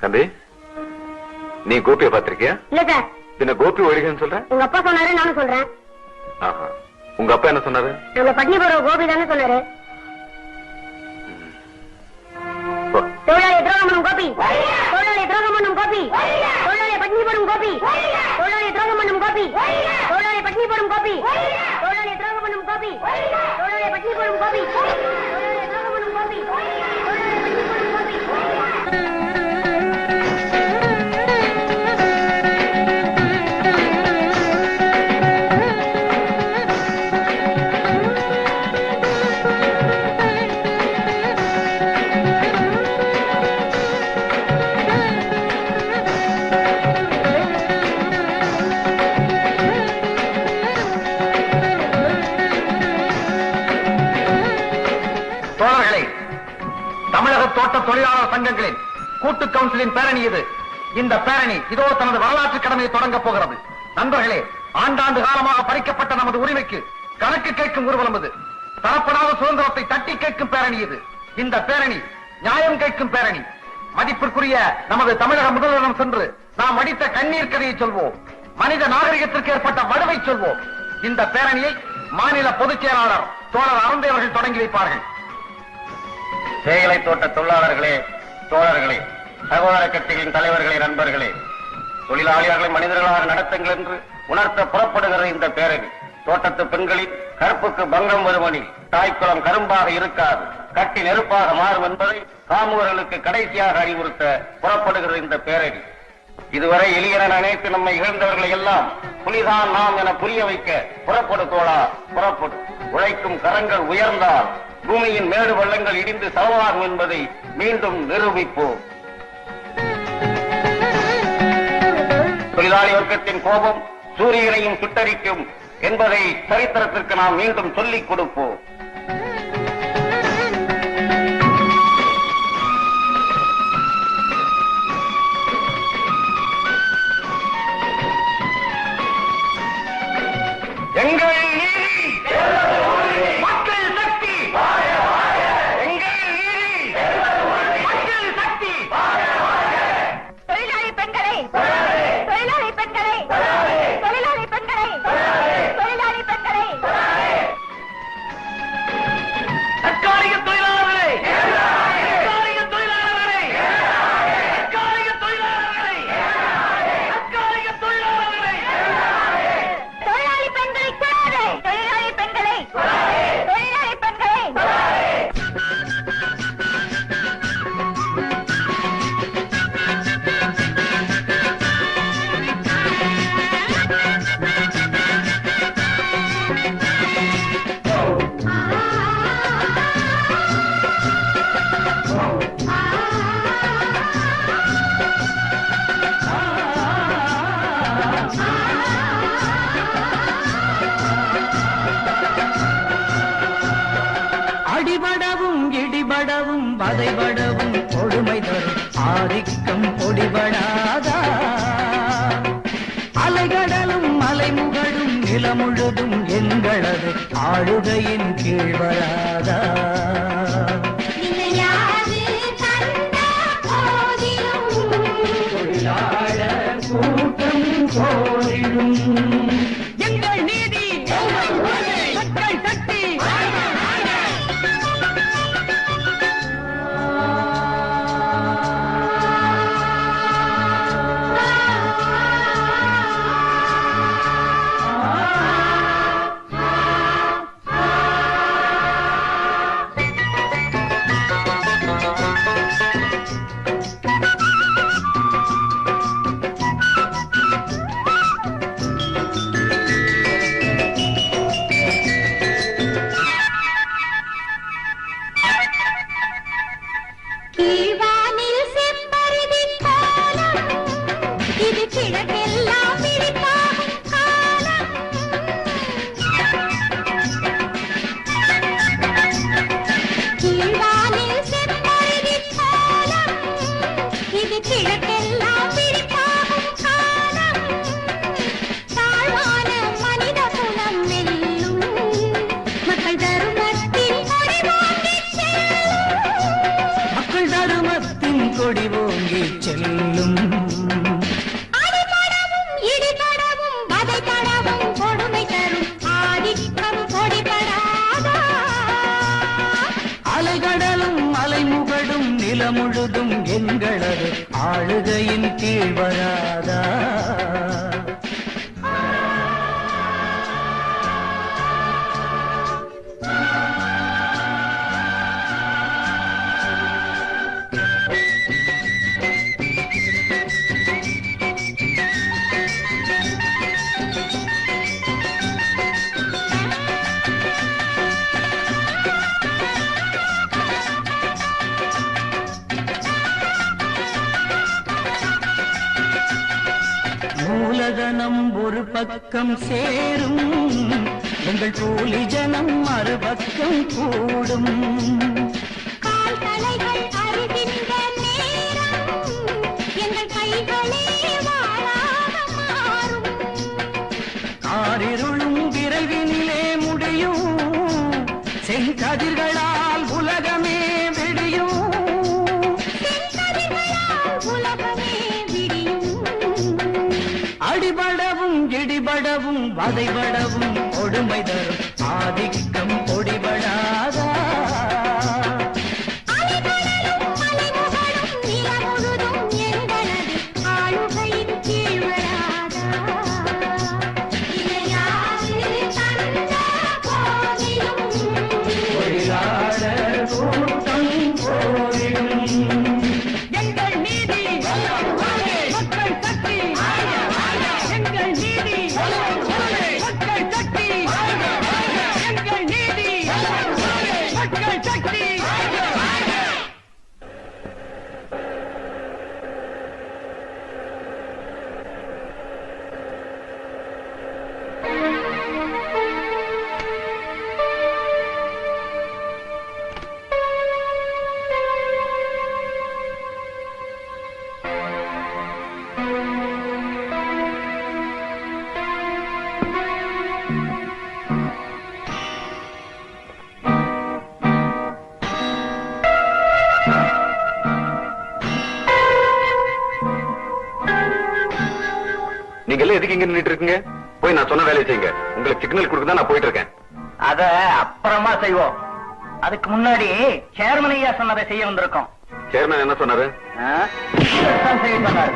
தம்பி, நீ கோபியை பாத்திருக்கியா? இல்ல சார். பின்ன கோபி ஒழிகன்னு சொல்ற? உங்க அப்பா சொன்னாரு, நானும் சொல்றேன். உங்க அப்பா என்ன சொன்னாரு? நம்ம பட்னி போற கோபி தானே சொன்னாரு. தொழிலாளி துரோகம் கோபி, தொழிலாளி துரோகம் கோபி, தொழிலாளி பட்னி போடும் கோபி, தொழிலாளி துரோகம் கோபி, தொழிலாளி பட்னி போடும் கோபி, தொழிலாளி துரோகம் கோபி, தொழிலாளி பட்னி போடும் கோபி, தொழிலாளி துரோகம் கோபி, தொழிலாளி பட்னி போடும் கோபி. தோட்ட தொழிலாளர் சங்கங்களின் கூட்டு கவுன்சிலின் பேரணி இது. இந்த பேரணி இதோ தனது வரலாற்று கடமையை தொடங்கப் போகிறது. நண்பர்களே, ஆண்டாண்டு காலமாக பறிக்கப்பட்ட நமது உரிமைக்கு கணக்கு கேட்கும் ஊர்வலம் இது. தரப்படாத சுதந்திரத்தை தட்டி கேட்கும் பேரணி இது. இந்த பேரணி நியாயம் கேட்கும் பேரணி. மதிப்பிற்குரிய நமது தமிழக முதல்வரிடம் சென்று நாம் அடித்த கண்ணீர் கதையை சொல்வோம். மனித நாகரிகத்திற்கு ஏற்பட்ட வடுவை சொல்வோம். இந்த பேரணியை மாநில பொதுச் செயலாளர் தோழர் அருந்தை அவர்கள் தொடங்கி வைப்பார்கள். தேயிலை தோட்ட தொழிலாளர்களே, தோழர்களே, சகோதர கட்சிகளின் தலைவர்களே, நண்பர்களே, தொழிலாளிகளை மனிதர்களாக நடத்துங்கள் என்று உணர்த்த புறப்படுகிற இந்த பேரணி தோட்டத்து பெண்களின் கருப்புக்கு பங்கம் வருமனில் தாய்க்குளம் கரும்பாக இருக்காது, கட்டி நெருப்பாக மாறும் என்பதை காமுகர்களுக்கு கடைசியாக அறிவுறுத்த புறப்படுகிற இந்த பேரணி இதுவரை எளியன நினைத்து நம்மை இழந்தவர்களை எல்லாம் புலிதான் நாம் என புரிய வைக்க புறப்படு தோழா, புறப்படு. உழைக்கும் கரங்கள் உயர்ந்தால் பூமியின் மேடு பள்ளங்கள் இடிந்து சமமாகும் என்பதை மீண்டும் நிரூபிப்போம். தொழிலாளி வர்க்கத்தின் கோபம் சூரியனையும் சுட்டரிக்கும் என்பதை சரித்திரத்திற்கு நாம் மீண்டும் சொல்லிக் கொடுப்போம். எங்கள் நீதி, மக்கள் சக்தி, எங்கள் நீதி, மக்கள் சக்தி. தொழிலாளி பெண்களை, தொழிலாளி பெண்களை, தொழிலாளி பெண்களை, தொழிலாளி பெண்களை, தற்காலிக தொழிலாளர்களை, தற்காலிக தொழிலாளர்களை, தற்காலிக தொழிலாளர்களை, தற்காலிக தொழிலாளர்களை, தொழிலாளி பெண்களை கொள்ளாதே, தொழிலாளி பெண்களை, தொழிலாளி பெண்களை. அடிபடவும் இடிபடவும் வதைபடவும் கொடுமை தரும் ஆதிக்கம் பொடிபடாதா? அலைகடலும் மலைமுகடும் நிலமுழுதும் எங்களது ஆளுகையின் கீழ் வராதா? கூட்டம் கோரிடும் எங்கள் நீதி, மக்கள் சக்தி. கீழ்வானில் செம்பருதி கோலம் இது கிழக்கெல்லாம் விழிப்பாகும் காலம் கீழ்வானில் செம்பருதி கோலம் இது கிழக்கெல்லாம் விழிப்பாகும் காலம் தாழ்வான மனித குலம் வெல்லும் மக்கள் தருமத்தின் கொடி ஓங்கி மக்கள் தருமத்தின் கொடி ஓங்கி செல்லும் அடிபடவும் இடிபடவும் வதை தடவும் கொடுமை தரும் ஆதிக்கம் கொடிபடாதா அலைகடலும் அலைமுகடும் நிலமுழுதும் எங்களது ஆளுகையின் கீழ் வராதா மூலதனம் ஒரு பக்கம் சேரும் எங்கள் கூலி ஜனம் மறுபக்கம் கூடும் கால் தலைகள் அறிகின்ற நேரம் எங்கள் கைகளே வாழாக மாறும் ஆறிருளும் விரைவினிலே முடியும் செங்கதிர்களால் உலகமே விடியும் செங்கதிர்களால் உலகமே விடியும் அடிபடவும் இடிபடவும் வதைபடவும் கொடுமை தரும் ஆதிக்கம் பொடிபடாதா அலைகடலும் அலைமுகடும் நிலமுழுதும் எங்களது ஆளுகையின் கீழ் வராதா இளையாது தந்த போதிலும் தொழிலாளர் கூட்டம் போரிடும் எங்கள் நீதி மக்கள் சக்தி எங்கள் நீதி மக்கள் சக்தி எங்கள் நீதி மக்கள் சக்தி நீங்க எல்லாம் எதுக்கு இங்க நின்னுட்டு இருக்கீங்க? போய் நான் சொன்ன வேலையை செய்யுங்க. உங்களுக்கு சிக்னல் கொடுக்க தான் நான் போயிட்டு இருக்கேன். அத அப்புறமா செய்வோம். அதுக்கு முன்னாடி சேர்மன் ஐயா சொன்னதை செய்ய வந்திருக்கோம். சேர்மன் என்ன சொன்னாரு? இதைத்தான் செய்ய சொன்னாரு.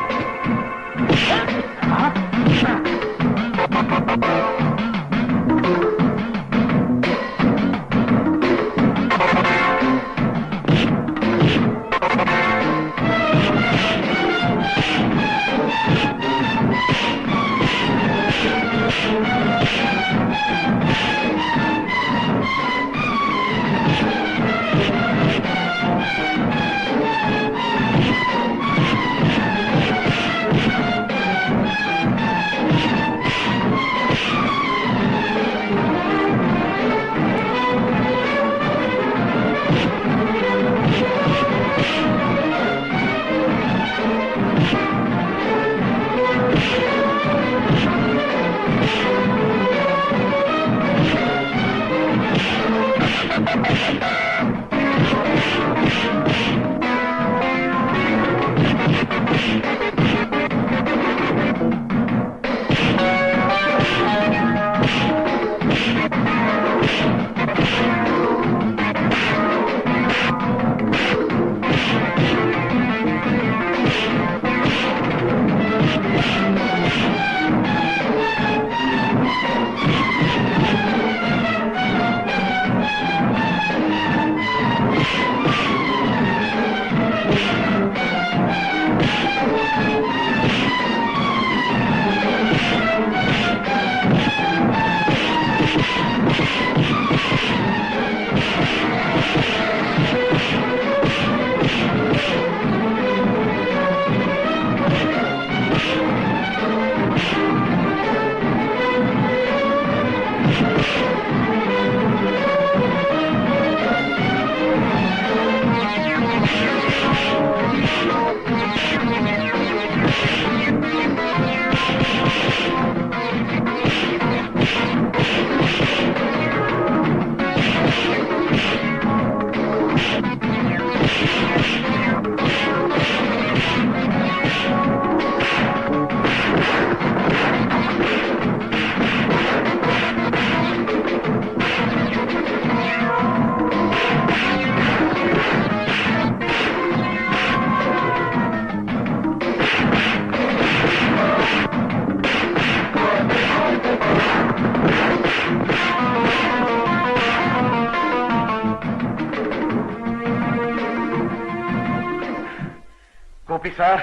கோபி சார்,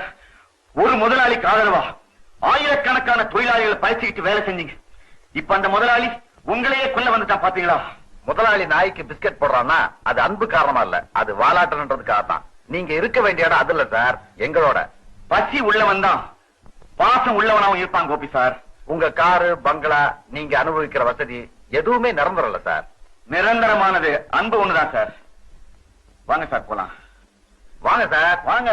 ஒரு முதலாளிக்கு ஆதரவா ஆயிரக்கணக்கான தொழிலாளிகளை பயிற்சிக்கிட்டு வேலை செஞ்சீங்க. இப்ப அந்த முதலாளி உங்களையே கொல்ல வந்துட்டான் பாத்தீங்களா? முதலாளி நாய்க்கு பிஸ்கட் போடுறான்னா அது அன்பு காரணமா இல்ல, அது வாலாட்டன்றதுக்காக தான். நீங்க இருக்க வேண்டிய இடம் அது இல்ல சார், எங்களோட. பசி உள்ளவன் தான் பாசம் உள்ளவனாவும் இருப்பான் கோபி சார். உங்க காரு பங்களா நீங்க அனுபவிக்கிற வசதி எதுவுமே நிரந்தரம் இல்ல சார். நிரந்தரமானது அன்பு ஒண்ணுதான் சார். வாங்க சார் போலாம். வாங்க சார் வாங்க.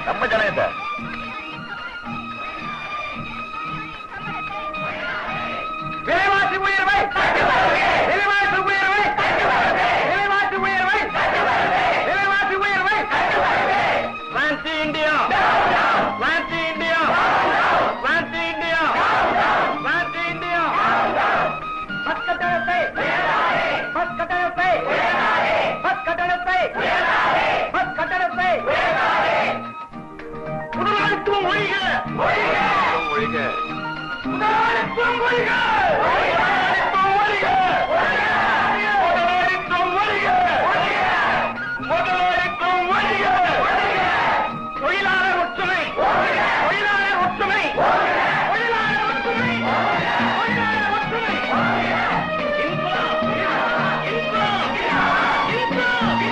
நம்ம ஜனம் சார். விலைவாசி உயர்வை, விலைவாசி உயர்வை, விலைவாசி உயர்வை, விலைவாசி உயர்வை. பிரான்சி இந்தியா, பிரான்சி இந்தியா, பிரான்சி இந்தியா, பிரான்சி இந்தியா. பஸ்கட்டளத்தை, பஸ்கட்டளத்தை, பஸ்கட்டளத்தை, பஸ்கட்டளத்தை. முதலாளித்துவம் ஒழிக, ஒழிக, ஒழிக. முதலாளித்துவம் ஒழிக, முதலாளித்துவம் ஒழிக, முதலாளித்துவம் ஒழிக, முதலாளித்துவம் ஒழிக. தொழிலாளர் ஒற்றுமை, தொழிலாளர் ஒற்றுமை, தொழிலாளர் ஒற்றுமை, தொழிலாளர் ஒற்றுமை. இன்குலாப், இன்குலாப், இன்குலாப், இன்குலாப்,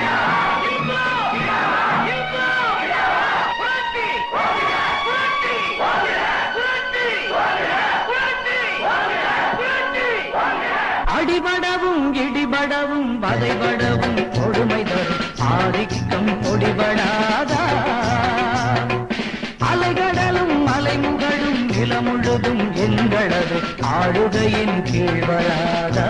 இன்குலாப். புரட்சி, புரட்சி, புரட்சி, புரட்சி, புரட்சி. அடிபடவும் இடிபடவும் வதைபடவும் கொடுமை தரும் ஆதிக்கம் பொடிபடாதா? அலைகடலும் மலைமுகடும் நிலமுழுதும் எங்களது ஆளுகையின் கீழ் வராதா?